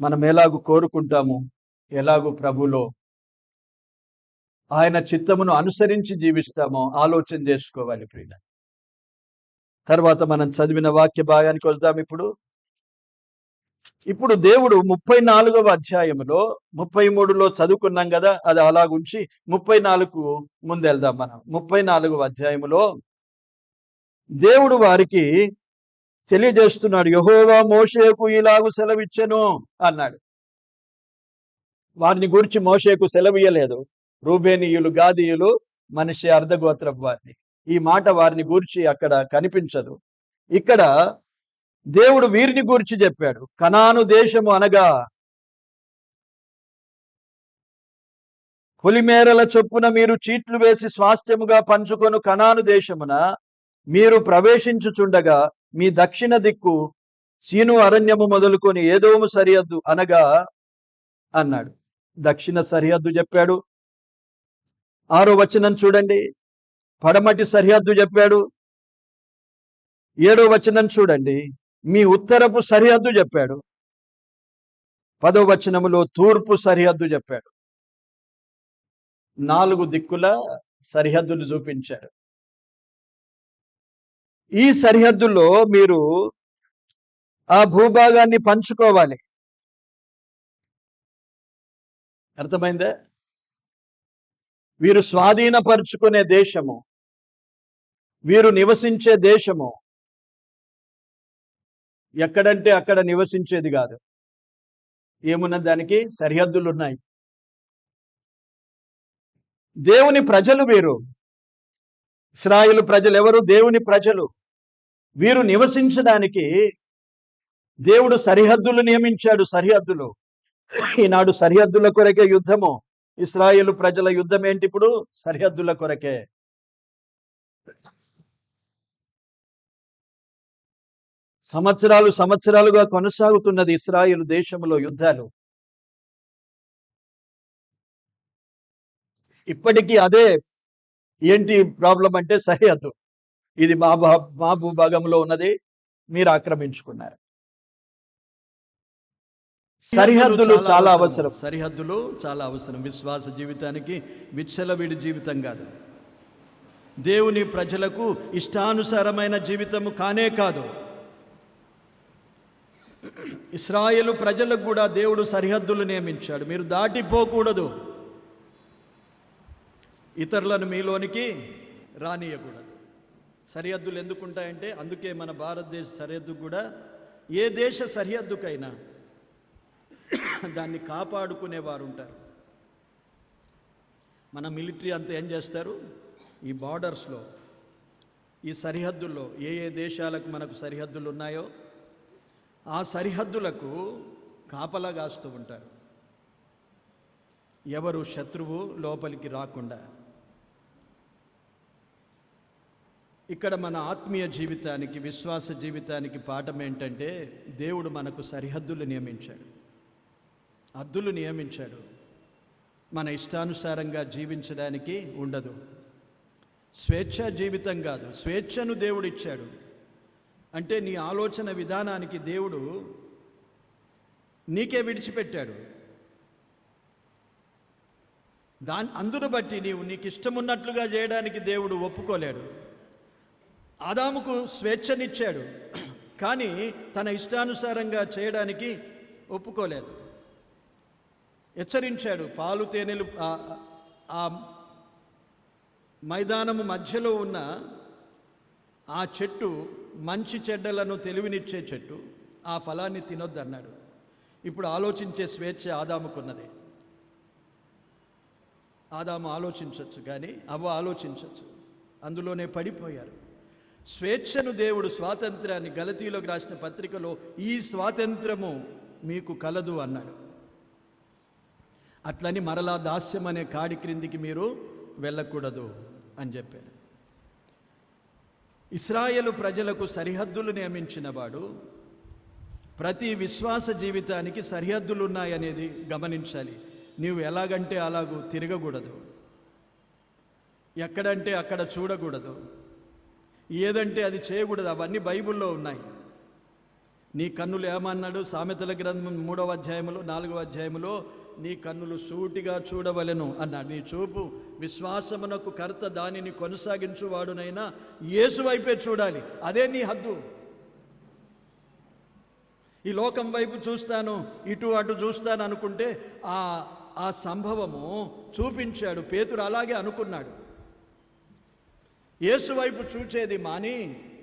మనం ఎలాగూ కోరుకుంటాము, ఎలాగూ ప్రభులో ఆయన చిత్తమును అనుసరించి జీవిస్తామో ఆలోచన చేసుకోవాలి ప్రియుల. తర్వాత మనం చదివిన వాక్య భాగానికి వెళ్దాం. ఇప్పుడు దేవుడు 34వ అధ్యాయంలో 33లో చదువుకున్నాం కదా, అది అలాగుంచి 34కు ముందెళ్దాం. మనం 34వ అధ్యాయంలో దేవుడు వారికి తెలియజేస్తున్నాడు. యెహోవా మోషేకు ఇలాగు సెలవిచ్చెను అన్నాడు. వారిని గురించి మోషేకు సెలవియ్యలేదు. రూబేనీయులు, గాదీయులు, మనిషి అర్ధగోత్రం వారిని. ఈ మాట వారిని గూర్చి అక్కడ కనిపించదు. ఇక్కడ దేవుడు వీరిని గూర్చి చెప్పాడు. కనాను దేశము అనగా పొలిమేరల చొప్పున మీరు చీట్లు వేసి స్వాస్థ్యముగా పంచుకొను కనాను దేశమున మీరు ప్రవేశించుచుండగా మీ దక్షిణ దిక్కు సీను అరణ్యము మొదలుకొని ఏదోము సరిహద్దు అనగా అన్నాడు. దక్షిణ సరిహద్దు చెప్పాడు. 6వ వచనం చూడండి. పడమటి సరిహద్దు చెప్పాడు. 7వ వచనం చూడండి. మీ ఉత్తరపు సరిహద్దు చెప్పాడు. 10వ వచనములో తూర్పు సరిహద్దు చెప్పాడు. 4 దిక్కుల సరిహద్దులు చూపించాడు. ఈ సరిహద్దుల్లో మీరు ఆ భూభాగాన్ని పంచుకోవాలి. అర్థమైందా? వీరు స్వాధీనపరుచుకునే దేశము, వీరు నివసించే దేశము ఎక్కడంటే అక్కడ నివసించేది కాదు. ఏమున్న దానికి సరిహద్దులు ఉన్నాయి. దేవుని ప్రజలు వీరు. ఇశ్రాయేలు ప్రజలు ఎవరు? దేవుని ప్రజలు. వీరు నివసించడానికి దేవుడు సరిహద్దులు నియమించాడు. సరిహద్దులు. ఈనాడు సరిహద్దుల కొరకే యుద్ధము. ఇశ్రాయేలు ప్రజల యుద్ధం ఏంటి ఇప్పుడు? సరిహద్దుల కొరకే. సంవత్సరాలుగా కొనసాగుతున్నది ఇశ్రాయేలు దేశంలో యుద్ధాలు. ఇప్పటికీ అదే. ఏంటి ప్రాబ్లం అంటే సరిహద్దు. ఇది మా భూభాగంలో ఉన్నది, మీరు ఆక్రమించుకున్నారు. సరిహద్దులు చాలా అవసరం. సరిహద్దులు చాలా అవసరం విశ్వాస జీవితానికి. విచ్చలవిడి జీవితం కాదు. దేవుని ప్రజలకు ఇష్టానుసారమైన జీవితము కానే కాదు. ఇశ్రాయేలు ప్రజలకు కూడా దేవుడు సరిహద్దులు నియమించాడు. మీరు దాటిపోకూడదు. ఇతరులను మీలోనికి రానియకూడదు. సరిహద్దులు ఎందుకుంటాయంటే, అందుకే మన భారతదేశ సరిహద్దు కూడా ఏ దేశ సరిహద్దుకైనా దాన్ని కాపాడుకునేవారు ఉంటారు. మన మిలిటరీ అంతా ఏం చేస్తారు? ఈ బార్డర్స్లో, ఈ సరిహద్దుల్లో ఏ ఏ దేశాలకు మనకు సరిహద్దులు ఉన్నాయో ఆ సరిహద్దులకు కాపలా కాస్తూ ఉంటారు. ఎవరు శత్రువు లోపలికి రాకుండా. ఇక్కడ మన ఆత్మీయ జీవితానికి, విశ్వాస జీవితానికి పాఠం ఏంటంటే, దేవుడు మనకు సరిహద్దులు నియమించాడు, హద్దులు నియమించాడు. మన ఇష్టానుసారంగా జీవించడానికి ఉండదు. స్వేచ్ఛ జీవితం కాదు, స్వేచ్ఛను దేవుడు ఇచ్చాడు. అంటే నీ ఆలోచన విధానానికి దేవుడు నీకే విడిచిపెట్టాడు. అందును బట్టి నీకు ఇష్టమున్నట్లుగా చేయడానికి దేవుడు ఒప్పుకోలేడు. ఆదాముకు స్వేచ్ఛనిచ్చాడు, కానీ తన ఇష్టానుసారంగా చేయడానికి ఒప్పుకోలేదు. హెచ్చరించాడు. పాలు తేనెలు, ఆ మైదానము మధ్యలో ఉన్న ఆ చెట్టు మంచి చెడ్డలను తెలివినిచ్చే చెట్టు, ఆ ఫలాన్ని తినొద్దు అన్నాడు. ఇప్పుడు ఆలోచించే స్వేచ్ఛ ఆదాముకున్నది. ఆదాము ఆలోచించవచ్చు, కానీ అవ్వ ఆలోచించవచ్చు. అందులోనే పడిపోయారు. స్వేచ్ఛను దేవుడు, స్వాతంత్రాన్ని గలతీలోకి రాసిన పత్రికలో ఈ స్వాతంత్రము మీకు కలదు అన్నాడు. అట్లని మరలా దాస్యం అనే కాడి క్రిందికి మీరు వెళ్ళకూడదు అని చెప్పాడు. ఇశ్రాయేలు ప్రజలకు సరిహద్దులు నియమించిన వాడు ప్రతి విశ్వాస జీవితానికి సరిహద్దులు ఉన్నాయనేది గమనించాలి. నీవు ఎలాగంటే అలాగూ తిరగకూడదు, ఎక్కడంటే అక్కడ చూడకూడదు, ఏదంటే అది చేయకూడదు. అవన్నీ బైబిల్లో ఉన్నాయి. నీ కన్నులు ఏమన్నాడు? సామెతల గ్రంథం 3వ అధ్యాయములో 4వ అధ్యాయములో నీ కన్నులు సూటిగా చూడవలెను అన్నాడు. నీ చూపు విశ్వాసమునకు కర్త దానిని కొనసాగించువాడునైనా యేసు వైపే చూడాలి. అదే నీ హద్దు. ఈ లోకం వైపు చూస్తాను, ఇటు అటు చూస్తాను అనుకుంటే ఆ సంభవము చూపించాడు. పేతురు అలాగే అనుకున్నాడు. యేసు వైపు చూచేది మాని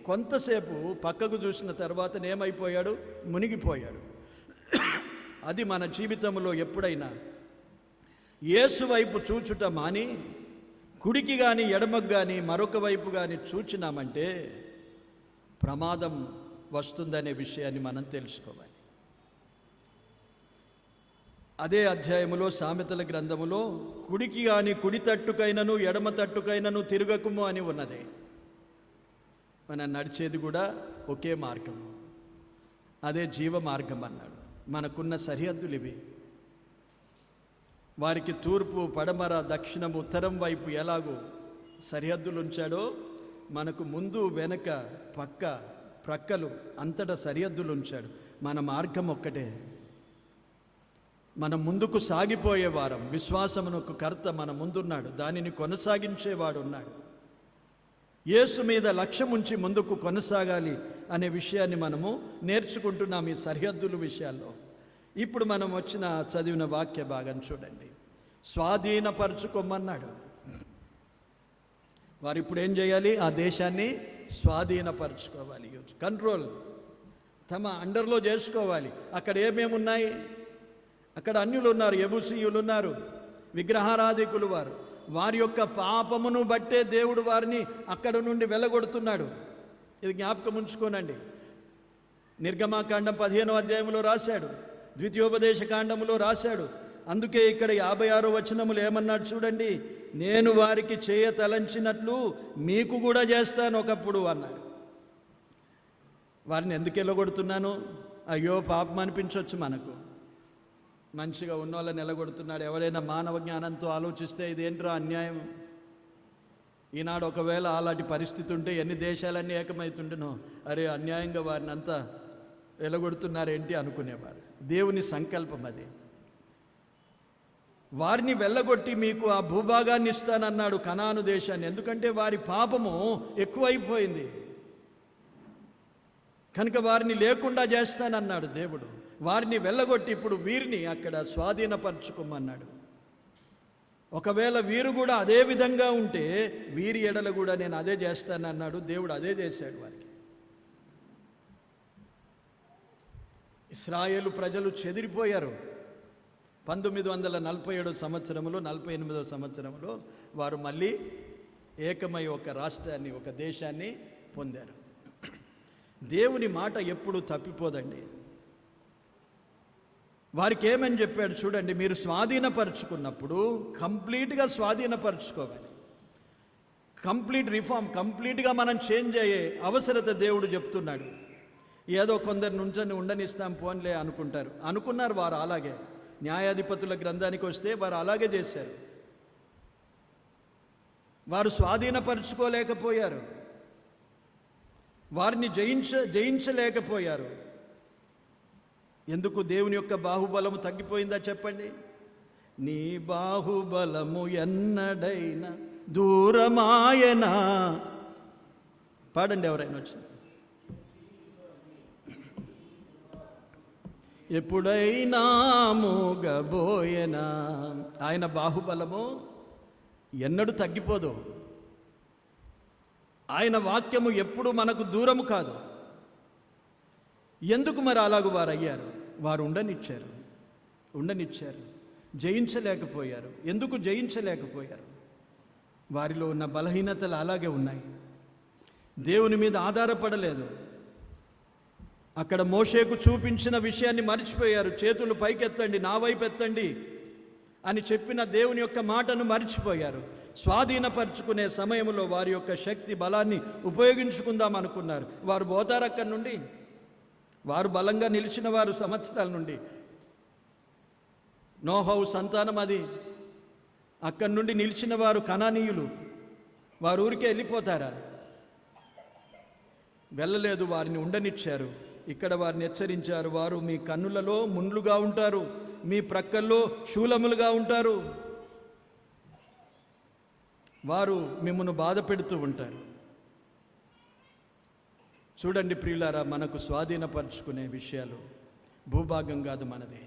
కొంతసేపు పక్కకు చూసిన తర్వాత ఏమైపోయాడు? మునిగిపోయాడు. అది మన జీవితంలో ఎప్పుడైనా యేసు వైపు చూచుట మాని కుడికి కానీ ఎడమకు కానీ మరొక వైపు కానీ చూచినామంటే ప్రమాదం వస్తుందనే విషయాన్ని మనం తెలుసుకోవాలి. అదే అధ్యాయములో సామెతల గ్రంథములో కుడికి కానీ కుడి తట్టుకైనను ఎడమ తట్టుకైనను తిరగకుము అని ఉన్నది. మనం నడిచేది కూడా ఒకే మార్గము, అదే జీవ మార్గం అన్నాడు. మనకున్న సరిహద్దులు ఇవి. వారికి తూర్పు, పడమర, దక్షిణం, ఉత్తరం వైపు ఎలాగో సరిహద్దులు ఉంచాడో మనకు ముందు, వెనక, పక్క, ప్రక్కలు అంతటా సరిహద్దులు ఉంచాడు. మన మార్గం ఒక్కటే. మనం ముందుకు సాగిపోయే వారం. విశ్వాసమునకు కర్త మన ముందున్నాడు, దానిని కొనసాగించేవాడు ఉన్నాడు. యేసు మీద లక్ష్యం ఉంచి ముందుకు కొనసాగాలి అనే విషయాన్ని మనము నేర్చుకుంటున్నాం ఈ సరిహద్దుల విషయాల్లో. ఇప్పుడు మనం చదివిన వాక్య భాగం చూడండి. స్వాధీనపరచుకోమన్నాడు. వారు ఇప్పుడు ఏం చేయాలి? ఆ దేశాన్ని స్వాధీనపరచుకోవాలి. కంట్రోల్ తమ అండర్లో చేసుకోవాలి. అక్కడ ఏమేమి ఉన్నాయి? అక్కడ అన్యులు ఉన్నారు, యెబూసీయులు ఉన్నారు, విగ్రహారాధికులు. వారి యొక్క పాపమును బట్టే దేవుడు వారిని అక్కడ నుండి వెళ్ళగొడుతున్నాడు. ఇది జ్ఞాపకం ఉంచుకోనండి. నిర్గమాకాండం 15వ అధ్యాయంలో రాశాడు, ద్వితీయోపదేశ కాండములో రాశాడు. అందుకే ఇక్కడ 56వ వచనములు ఏమన్నాడు చూడండి. నేను వారికి చేయతలంచినట్లు మీకు కూడా చేస్తాను ఒకప్పుడు అన్నాడు. వారిని ఎందుకు వెళ్ళగొడుతున్నాను? అయ్యో పాపం అనిపించవచ్చు మనకు. మంచిగా ఉన్న వాళ్ళని నిలగొడుతున్నాడు. ఎవరైనా మానవ జ్ఞానంతో ఆలోచిస్తే ఇదేంట్రా అన్యాయం. ఈనాడు ఒకవేళ అలాంటి పరిస్థితి ఉంటే ఎన్ని దేశాలన్నీ ఏకమవుతుండేనో. అరే అన్యాయంగా వారిని అంతా వెళ్ళగొడుతున్నారేంటి అనుకునేవారు. దేవుని సంకల్పం అది. వారిని వెళ్ళగొట్టి మీకు ఆ భూభాగాన్ని ఇస్తానన్నాడు, కనాను దేశాన్ని. ఎందుకంటే వారి పాపము ఎక్కువైపోయింది కనుక వారిని లేకుండా చేస్తానన్నాడు దేవుడు. వారిని వెళ్ళగొట్టి ఇప్పుడు వీరిని అక్కడ స్వాధీనపరచుకోమన్నాడు. ఒకవేళ వీరు కూడా అదే విధంగా ఉంటే వీరి ఎడల కూడా నేను అదే చేస్తానన్నాడు దేవుడు. అదే చేశాడు వారికి. ఇశ్రాయేలు ప్రజలు చెదిరిపోయారు. 1947 సంవత్సరంలో 48వ సంవత్సరంలో వారు మళ్ళీ ఏకమై ఒక రాష్ట్రాన్ని, ఒక దేశాన్ని పొందారు. దేవుని మాట ఎప్పుడు తప్పిపోదండి. వారికి ఏమని చెప్పాడు చూడండి. మీరు స్వాధీనపరచుకున్నప్పుడు కంప్లీట్గా స్వాధీనపరచుకోవాలి. కంప్లీట్ రిఫార్మ్, కంప్లీట్గా మనం చేంజ్ అయ్యే అవసరత దేవుడు చెప్తున్నాడు. ఏదో కొందరు నుంచని ఉండనిస్తాం పోన్లే అనుకుంటారు. అనుకున్నారు వారు అలాగే. న్యాయాధిపతుల గ్రంథానికి వస్తే వారు అలాగే చేశారు. వారు స్వాధీనపరచుకోలేకపోయారు. వారిని జయించలేకపోయారు. ఎందుకు? దేవుని యొక్క బాహుబలము తగ్గిపోయిందా చెప్పండి. నీ బాహుబలము ఎన్నడైనా దూరమాయనా. పాడండి ఎవరైనా వచ్చి. ఎప్పుడైనా మూగబోయేనా. ఆయన బాహుబలము ఎన్నడూ తగ్గిపోదు. ఆయన వాక్యము ఎప్పుడు మనకు దూరము కాదు. ఎందుకు మరి అలాగూ వారు అయ్యారు? వారు ఉండనిచ్చారు, జయించలేకపోయారు. ఎందుకు జయించలేకపోయారు? వారిలో ఉన్న బలహీనతలు అలాగే ఉన్నాయి. దేవుని మీద ఆధారపడలేదు. అక్కడ మోషేకు చూపించిన విషయాన్ని మర్చిపోయారు. చేతులు పైకెత్తండి, నా వైపు ఎత్తండి అని చెప్పిన దేవుని యొక్క మాటను మర్చిపోయారు. స్వాధీనపరుచుకునే సమయంలో వారి యొక్క శక్తి బలాన్ని ఉపయోగించుకుందాం అనుకున్నారు. వారు పోతారు అక్కడి నుండి. వారు బలంగా నిలిచిన వారు సంవత్సరాల నుండి. నోహౌ సంతానం అది. అక్కడి నుండి నిలిచిన వారు కనానీయులు. వారు ఊరికే వెళ్ళిపోతారా? వెళ్ళలేదు, వారిని ఉండనిచ్చారు. ఇక్కడ వారిని హెచ్చరించారు. వారు మీ కన్నులలో ముండ్లుగా ఉంటారు, మీ ప్రక్కల్లో శూలములుగా ఉంటారు. వారు మిమ్మల్ని బాధ పెడుతూ ఉంటారు. చూడండి ప్రియులారా, మనకు స్వాధీనపరుచుకునే విషయాలు భూభాగం కాదు మనది.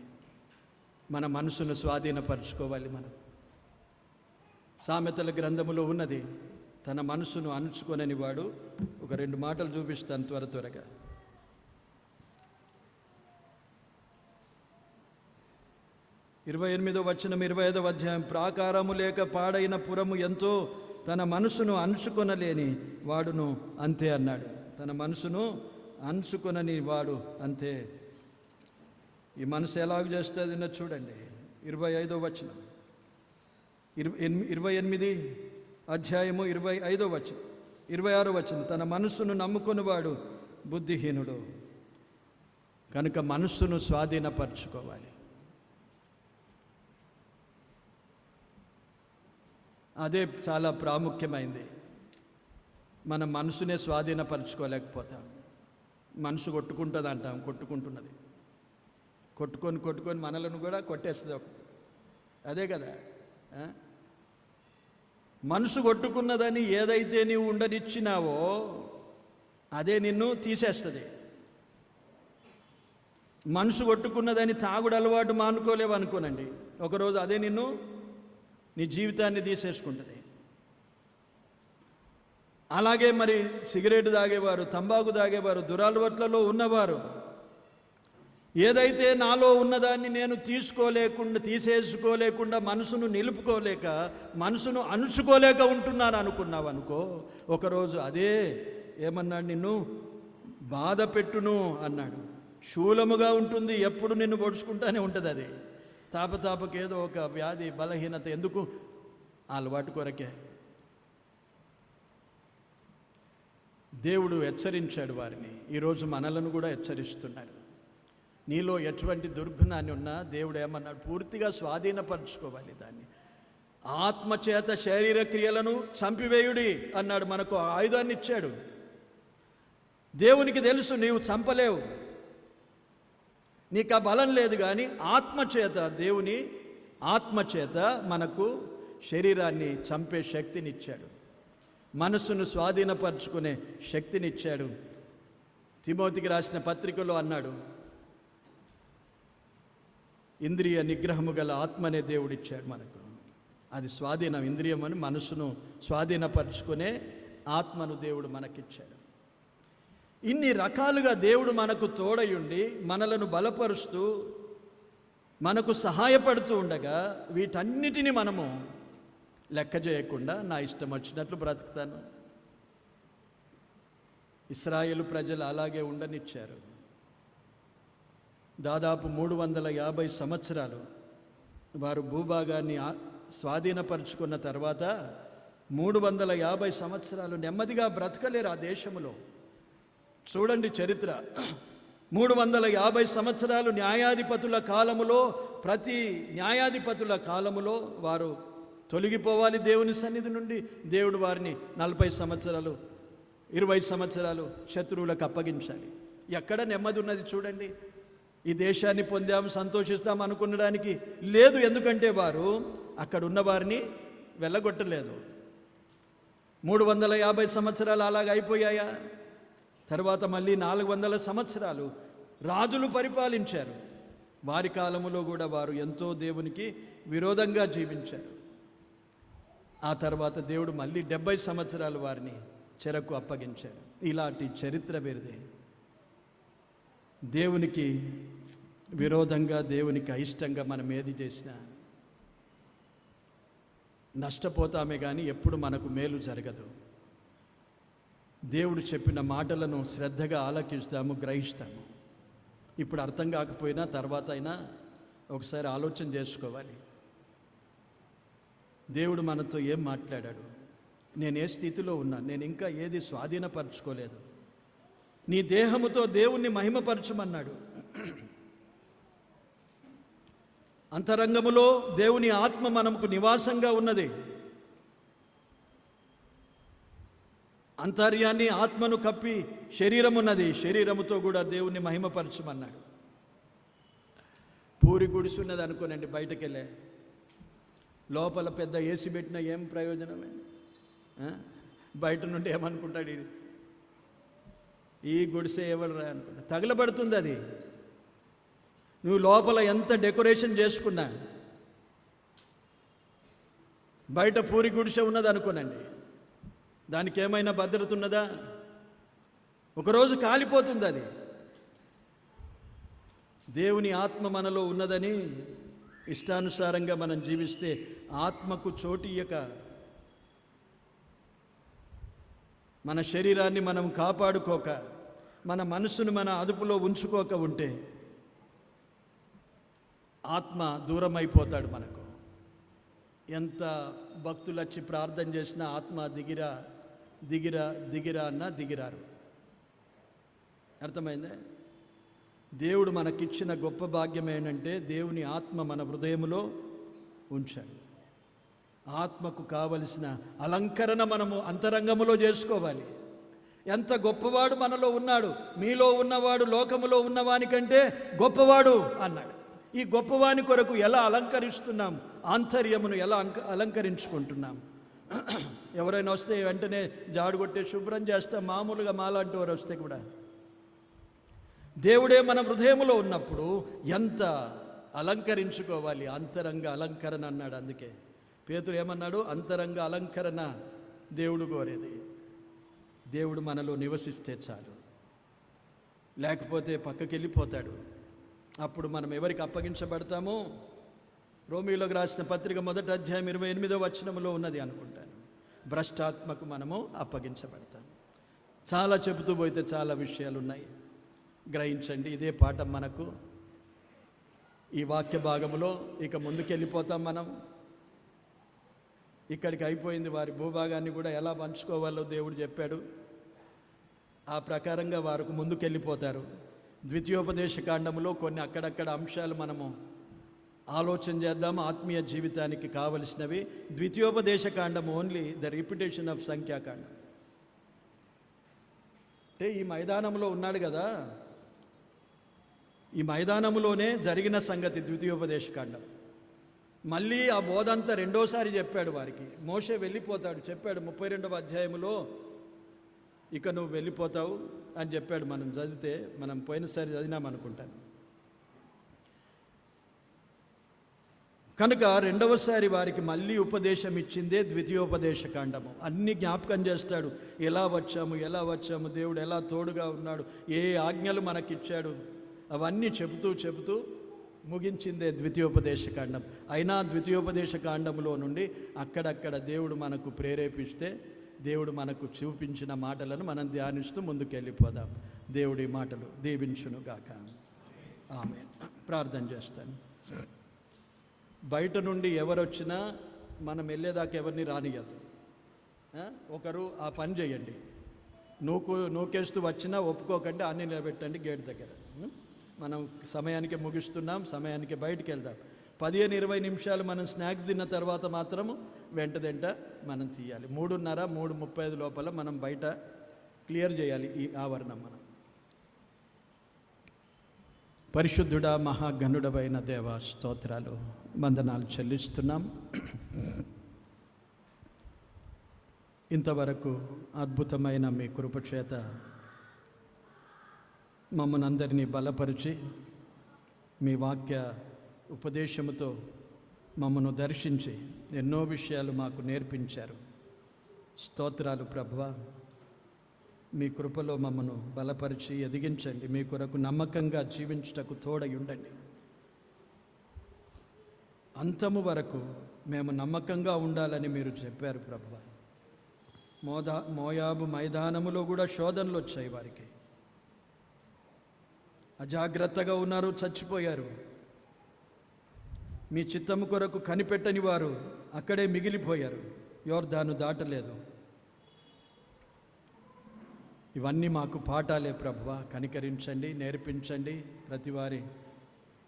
మన మనసును స్వాధీనపరచుకోవాలి. మనం సామెతల గ్రంథములో ఉన్నది, తన మనసును అణుచుకొనని వాడు. ఒక 2 మాటలు చూపిస్తాను త్వరగా. 28వ వచనం, 25వ అధ్యాయం. ప్రాకారము లేక పాడైన పురము ఎంతో, తన మనసును అణుచుకొనలేని వాడును అంతే అన్నాడు. తన మనసును అణుచుకొనని వాడు అంతే. ఈ మనసు ఎలాగ చేస్తుందో చూడండి. 25వ వచనం, 28 అధ్యాయము 25వ వచనం, 26వ వచనం. తన మనసును నమ్ముకొనివాడు బుద్ధిహీనుడు. కనుక మనస్సును స్వాధీనపరచుకోవాలి. అదే చాలా ప్రాముఖ్యమైంది. మన మనసునే స్వాధీనపరచుకోలేకపోతాం. మనసు కొట్టుకుంటుంది అంటాం, కొట్టుకుంటున్నది. కొట్టుకొని మనలను కూడా కొట్టేస్తుంది. అదే కదా. మనసు కొట్టుకున్నదని ఏదైతే నీవు ఉండనిచ్చినావో అదే నిన్ను తీసేస్తుంది. మనసు కొట్టుకున్నదని తాగుడు అలవాటు మానుకోలేవు అనుకోనండి, ఒకరోజు అదే నిన్ను, నీ జీవితాన్ని తీసేసుకుంటుంది. అలాగే మరి సిగరెట్ తాగేవారు, తంబాకు తాగేవారు, దురలవాట్లలో ఉన్నవారు, ఏదైతే నాలో ఉన్నదాన్ని నేను తీసేసుకోలేకుండా మనసును నిలుపుకోలేక, మనసును అణుచుకోలేక ఉంటున్నాను అనుకున్నావు అనుకో, ఒకరోజు అదే ఏమన్నాడు, నిన్ను బాధ పెట్టును అన్నాడు. శూలముగా ఉంటుంది, ఎప్పుడు నిన్ను పొడుచుకుంటానే ఉంటుంది. అది తాపకేదో ఒక వ్యాధి, బలహీనత. ఎందుకు? అలవాటు కొరకే. దేవుడు హెచ్చరించాడు వారిని. ఈరోజు మనలను కూడా హెచ్చరిస్తున్నాడు. నీలో ఎటువంటి దుర్గుణాన్ని ఉన్నా దేవుడు ఏమన్నాడు, పూర్తిగా స్వాధీనపరచుకోవాలి దాన్ని. ఆత్మచేత శరీర క్రియలను చంపివేయుడి అన్నాడు. మనకు ఆయుధాన్ని ఇచ్చాడు. దేవునికి తెలుసు నీవు చంపలేవు, నీకు ఆ బలం లేదు. కానీ ఆత్మచేత, దేవుని ఆత్మచేత మనకు శరీరాన్ని చంపే శక్తినిచ్చాడు, మనస్సును స్వాధీనపరచుకునే శక్తినిచ్చాడు. తిమోతికి రాసిన పత్రికలో అన్నాడు, ఇంద్రియ నిగ్రహము గల ఆత్మనే దేవుడిచ్చాడు మనకు. అది స్వాధీనం. ఇంద్రియం అని మనస్సును స్వాధీనపరచుకునే ఆత్మను దేవుడు మనకిచ్చాడు. ఇన్ని రకాలుగా దేవుడు మనకు తోడయుండి మనలను బలపరుస్తూ మనకు సహాయపడుతూ ఉండగా, వీటన్నిటినీ మనము లెక్క చేయకుండా నా ఇష్టం వచ్చినట్లు బ్రతుకుతాను. ఇశ్రాయేలు ప్రజలు అలాగే ఉండనిచ్చారు. దాదాపు 350 సంవత్సరాలు వారు భూభాగాన్ని స్వాధీనపరుచుకున్న తర్వాత 350 సంవత్సరాలు నెమ్మదిగా బ్రతకలేరు ఆ దేశంలో. చూడండి చరిత్ర. 350 సంవత్సరాలు న్యాయాధిపతుల కాలములో, ప్రతి న్యాయాధిపతుల కాలములో వారు తొలగిపోవాలి దేవుని సన్నిధి నుండి. దేవుడు వారిని 40 సంవత్సరాలు 20 సంవత్సరాలు శత్రువులకు అప్పగించాలి. ఎక్కడ నెమ్మది ఉన్నది చూడండి. ఈ దేశాన్ని పొందాము, సంతోషిస్తాం అనుకునడానికి లేదు. ఎందుకంటే వారు అక్కడ ఉన్న వారిని వెళ్ళగొట్టలేదు. 350 సంవత్సరాలు అలాగ అయిపోయాయా? తర్వాత మళ్ళీ 400 సంవత్సరాలు రాజులు పరిపాలించారు. వారి కాలములో కూడా వారు ఎంతో దేవునికి విరోధంగా జీవించారు. ఆ తర్వాత దేవుడు మళ్ళీ 70 సంవత్సరాలు వారిని చెరకు అప్పగించాడు. ఇలాంటి చరిత్ర వీరిది. దేవునికి విరోధంగా, దేవునికి అయిష్టంగా మనం ఏది చేసినా నష్టపోతామే కానీ ఎప్పుడు మనకు మేలు జరగదు. దేవుడు చెప్పిన మాటలను శ్రద్ధగా ఆలకిస్తాము, గ్రహిస్తాము. ఇప్పుడు అర్థం కాకపోయినా తర్వాత అయినా ఒకసారి ఆలోచన చేసుకోవాలి. దేవుడు మనతో ఏం మాట్లాడాడు, నేను ఏ స్థితిలో ఉన్నా, నేను ఇంకా ఏది స్వాధీనపరచుకోలేదు. నీ దేహముతో దేవుణ్ణి మహిమపరచమన్నాడు. అంతరంగములో దేవుని ఆత్మ మనకు నివాసంగా ఉన్నది. అంతర్యాన్ని, ఆత్మను కప్పి శరీరం ఉన్నది. శరీరముతో కూడా దేవుణ్ణి మహిమపరచమన్నాడు. పూరి గుడిసున్నది అనుకోనండి, బయటకెళ్ళే లోపల పెద్ద ఏసీ పెట్టినా ఏం ప్రయోజనమే? బయట నుండి ఏమనుకుంటాడు, ఈ గుడిసె ఎవరు రా అనుకుంటా. తగలబడుతుంది అది. నువ్వు లోపల ఎంత డెకరేషన్ చేసుకున్నా, బయట పూరి గుడిసె ఉన్నది అనుకోనండి, దానికి ఏమైనా భద్రత ఉన్నదా? ఒకరోజు కాలిపోతుంది అది. దేవుని ఆత్మ మనలో ఉన్నదని ఇష్టానుసారంగా మనం జీవిస్తే, ఆత్మకు చోటు ఇయ్యక మన శరీరాన్ని మనం కాపాడుకోక, మన మనసును మన అదుపులో ఉంచుకోక ఉంటే ఆత్మ దూరం అయిపోతాడు మనకు. ఎంత భక్తులు వచ్చి ప్రార్థన చేసినా ఆత్మ దిగిరా దిగిరా దిగిరా అన్నా దిగిరారు. అర్థమైందే? దేవుడు మనకిచ్చిన గొప్ప భాగ్యం ఏంటంటే దేవుని ఆత్మ మన హృదయములో ఉంచాడు. ఆత్మకు కావలసిన అలంకరణ మనము అంతరంగములో చేసుకోవాలి. ఎంత గొప్పవాడు మనలో ఉన్నాడు. మీలో ఉన్నవాడు లోకములో ఉన్నవానికంటే గొప్పవాడు అన్నాడు. ఈ గొప్పవాని కొరకు ఎలా అలంకరిస్తున్నాం, ఆంతర్యమును ఎలా అలంకరించుకుంటున్నాం. ఎవరైనా వస్తే వెంటనే జాడు కొట్టే శుభ్రం చేస్తాం. మామూలుగా మాలాంటి వారు వస్తే కూడా దేవుడే మన హృదయములో ఉన్నప్పుడు ఎంత అలంకరించుకోవాలి. అంతరంగ అలంకరణ అన్నాడు. అందుకే పేతురు ఏమన్నాడు? అంతరంగ అలంకరణ దేవుడు కోరేది. దేవుడు మనలో నివసిస్తే చాలు, లేకపోతే పక్కకి వెళ్ళిపోతాడు. అప్పుడు మనం ఎవరికి అప్పగించబడతామో రోమీయులకు రాసిన పత్రిక 1వ అధ్యాయం 28వ వచనములో ఉన్నది అనుకుంటాను. భ్రష్టాత్మకు మనము అప్పగించబడతాం. చాలా చెబుతూ పోతే చాలా విషయాలు ఉన్నాయి, గ్రహించండి. ఇదే పాఠం మనకు ఈ వాక్య భాగములో. ఇక ముందుకెళ్ళిపోతాం మనం. ఇక్కడికి అయిపోయింది. వారి భూభాగాన్ని కూడా ఎలా పంచుకోవాలో దేవుడు చెప్పాడు. ఆ ప్రకారంగా వారికి ముందుకెళ్ళిపోతారు. ద్వితీయోపదేశ కాండములో కొన్ని అక్కడక్కడ అంశాలు మనము ఆలోచన చేద్దాము. ఆత్మీయ జీవితానికి కావలసినవి. ద్వితీయోపదేశ కాండం ఓన్లీ ద రిపిటేషన్ ఆఫ్ సంఖ్యాకాండం. అంటే ఈ మైదానంలో ఉన్నాడు కదా, ఈ మైదానంలోనే జరిగిన సంగతి ద్వితీయోపదేశ కాండం. మళ్ళీ ఆ బోధంతా రెండోసారి చెప్పాడు వారికి. మోషే వెళ్ళిపోతాడు, చెప్పాడు 32వ అధ్యాయములో, ఇక నువ్వు వెళ్ళిపోతావు అని చెప్పాడు. మనం చదివితే, మనం పోయినసారి చదివినామనుకుంటాను. కనుక రెండవసారి వారికి మళ్ళీ ఉపదేశం ఇచ్చిందే ద్వితీయోపదేశ కాండము. అన్ని జ్ఞాపకం చేస్తాడు. ఎలా వచ్చాము, దేవుడు ఎలా తోడుగా ఉన్నాడు, ఏ ఆజ్ఞలు మనకిచ్చాడు, అవన్నీ చెబుతూ ముగించిందే ద్వితీయోపదేశ కాండం. అయినా ద్వితీయోపదేశ కాండంలో నుండి అక్కడక్కడ దేవుడు మనకు ప్రేరేపిస్తే, దేవుడు మనకు చూపించిన మాటలను మనం ధ్యానిస్తూ ముందుకెళ్ళిపోదాం. దేవుడి మాటలు దీవించునుగాక. ఆమేన్. ప్రార్థన చేస్తాను. బయట నుండి ఎవరొచ్చినా మనం వెళ్ళేదాకా ఎవరిని రానియద్దు. ఒకరు ఆ పని చేయండి. నూకేస్తూ వచ్చినా ఒప్పుకోకండి, అన్నీ నిలబెట్టండి గేట్ దగ్గర. మనం సమయానికి ముగిస్తున్నాం, సమయానికి బయటికి వెళ్దాం. 15-20 నిమిషాలు మనం స్నాక్స్ తిన్న తర్వాత మాత్రము వెంట మనం తీయాలి. 3:30, 3:35 లోపల మనం బయట క్లియర్ చేయాలి ఈ ఆవరణం. మనం పరిశుద్ధుడా, మహాగణుడవైన దేవ, స్తోత్రాలు, వందనాలు చెల్లిస్తున్నాం. ఇంతవరకు అద్భుతమైన మీ కృపచేత మమ్మల్ని అందరినీ బలపరిచి మీ వాక్య ఉపదేశముతో మమ్మను దర్శించి ఎన్నో విషయాలు మాకు నేర్పించారు. స్తోత్రాలు ప్రభువా. మీ కృపలో మమ్మను బలపరిచి ఎదిగించండి. మీ కొరకు నమ్మకంగా జీవించుటకు తోడై ఉండండి. అంతము వరకు మేము నమ్మకంగా ఉండాలని మీరు చెప్పారు ప్రభువా. మోయాబు మైదానములో కూడా శోధనలు వచ్చాయి. వారికి అజాగ్రత్తగా ఉన్నారు, చచ్చిపోయారు. మీ చిత్తము కొరకు కనిపెట్టని వారు అక్కడే మిగిలిపోయారు, యోర్దాను దాటలేదు. ఇవన్నీ మాకు పాఠాలే ప్రభువా. కనికరించండి, నేర్పించండి. ప్రతివారి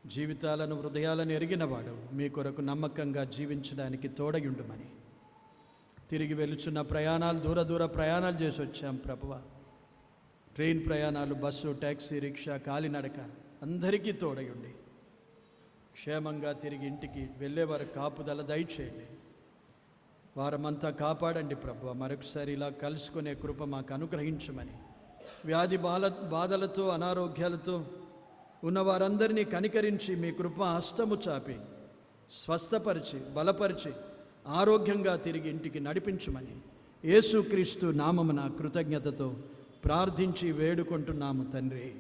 జీవితాలను, హృదయాలను ఎరిగినవాడు, మీ కొరకు నమ్మకంగా జీవించడానికి తోడయుండుమని. తిరిగి వెలుచున్న ప్రయాణాలు, దూర ప్రయాణాలు చేసి వచ్చాం ప్రభువా. ట్రైన్ ప్రయాణాలు, బస్సు, ట్యాక్సీ, రిక్షా, కాలినడక, అందరికీ తోడయుండి క్షేమంగా తిరిగి ఇంటికి వెళ్ళేవారు కాపుదల దయచేయండి. వారమంతా కాపాడండి ప్రభువా. మరొకసారి ఇలా కలుసుకునే కృప మాకు అనుగ్రహించమని, వ్యాధి బాధలతో, అనారోగ్యాలతో ఉన్న వారందరినీ కనికరించి మీ కృప హస్తము చాపి స్వస్థపరిచి, బలపరిచి, ఆరోగ్యంగా తిరిగి ఇంటికి నడిపించమని యేసుక్రీస్తు నామమున కృతజ్ఞతతో ప్రార్థించి వేడుకుంటున్నాము తండ్రి.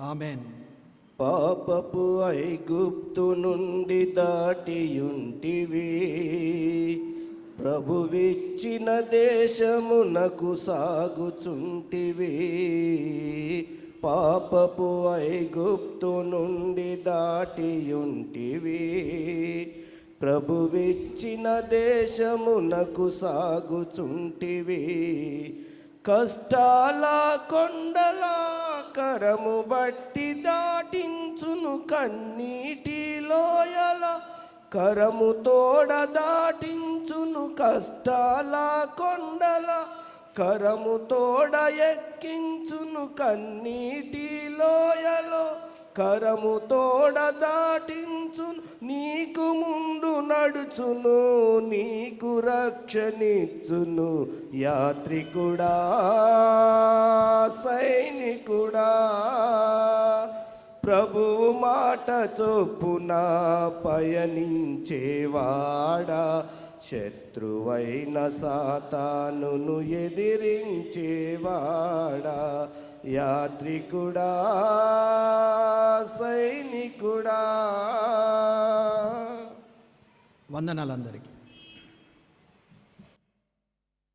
ఆమెన్. పాపపు ఐగుప్తు నుండి దాటియుంటివి, ప్రభువిచ్చిన దేశమునకు సాగుచుంటివి. పాపపు ఐగుప్తు నుండి దాటియుంటివి, ప్రభువిచ్చిన దేశమునకు సాగుచుంటివి. కష్టాల కొండల కరము బట్టి దాటించును, కన్నీటి లోయల కరము తోడ దాటించును. కష్టాల కొండల కరము తోడ ఎక్కించును, కన్నీటి లోయలో కరము తోడ దాటించును. నీకు ముందు నడుచును, నీకు రక్షణిచ్చును. యాత్రికుడా, సైనికుడా, ప్రభువు మాట చొప్పున పయనించేవాడా, శత్రువైన సాతానును ఎదిరించేవాడా, యాత్రికుడా, సైనికుడా. వందనాలందరికీ.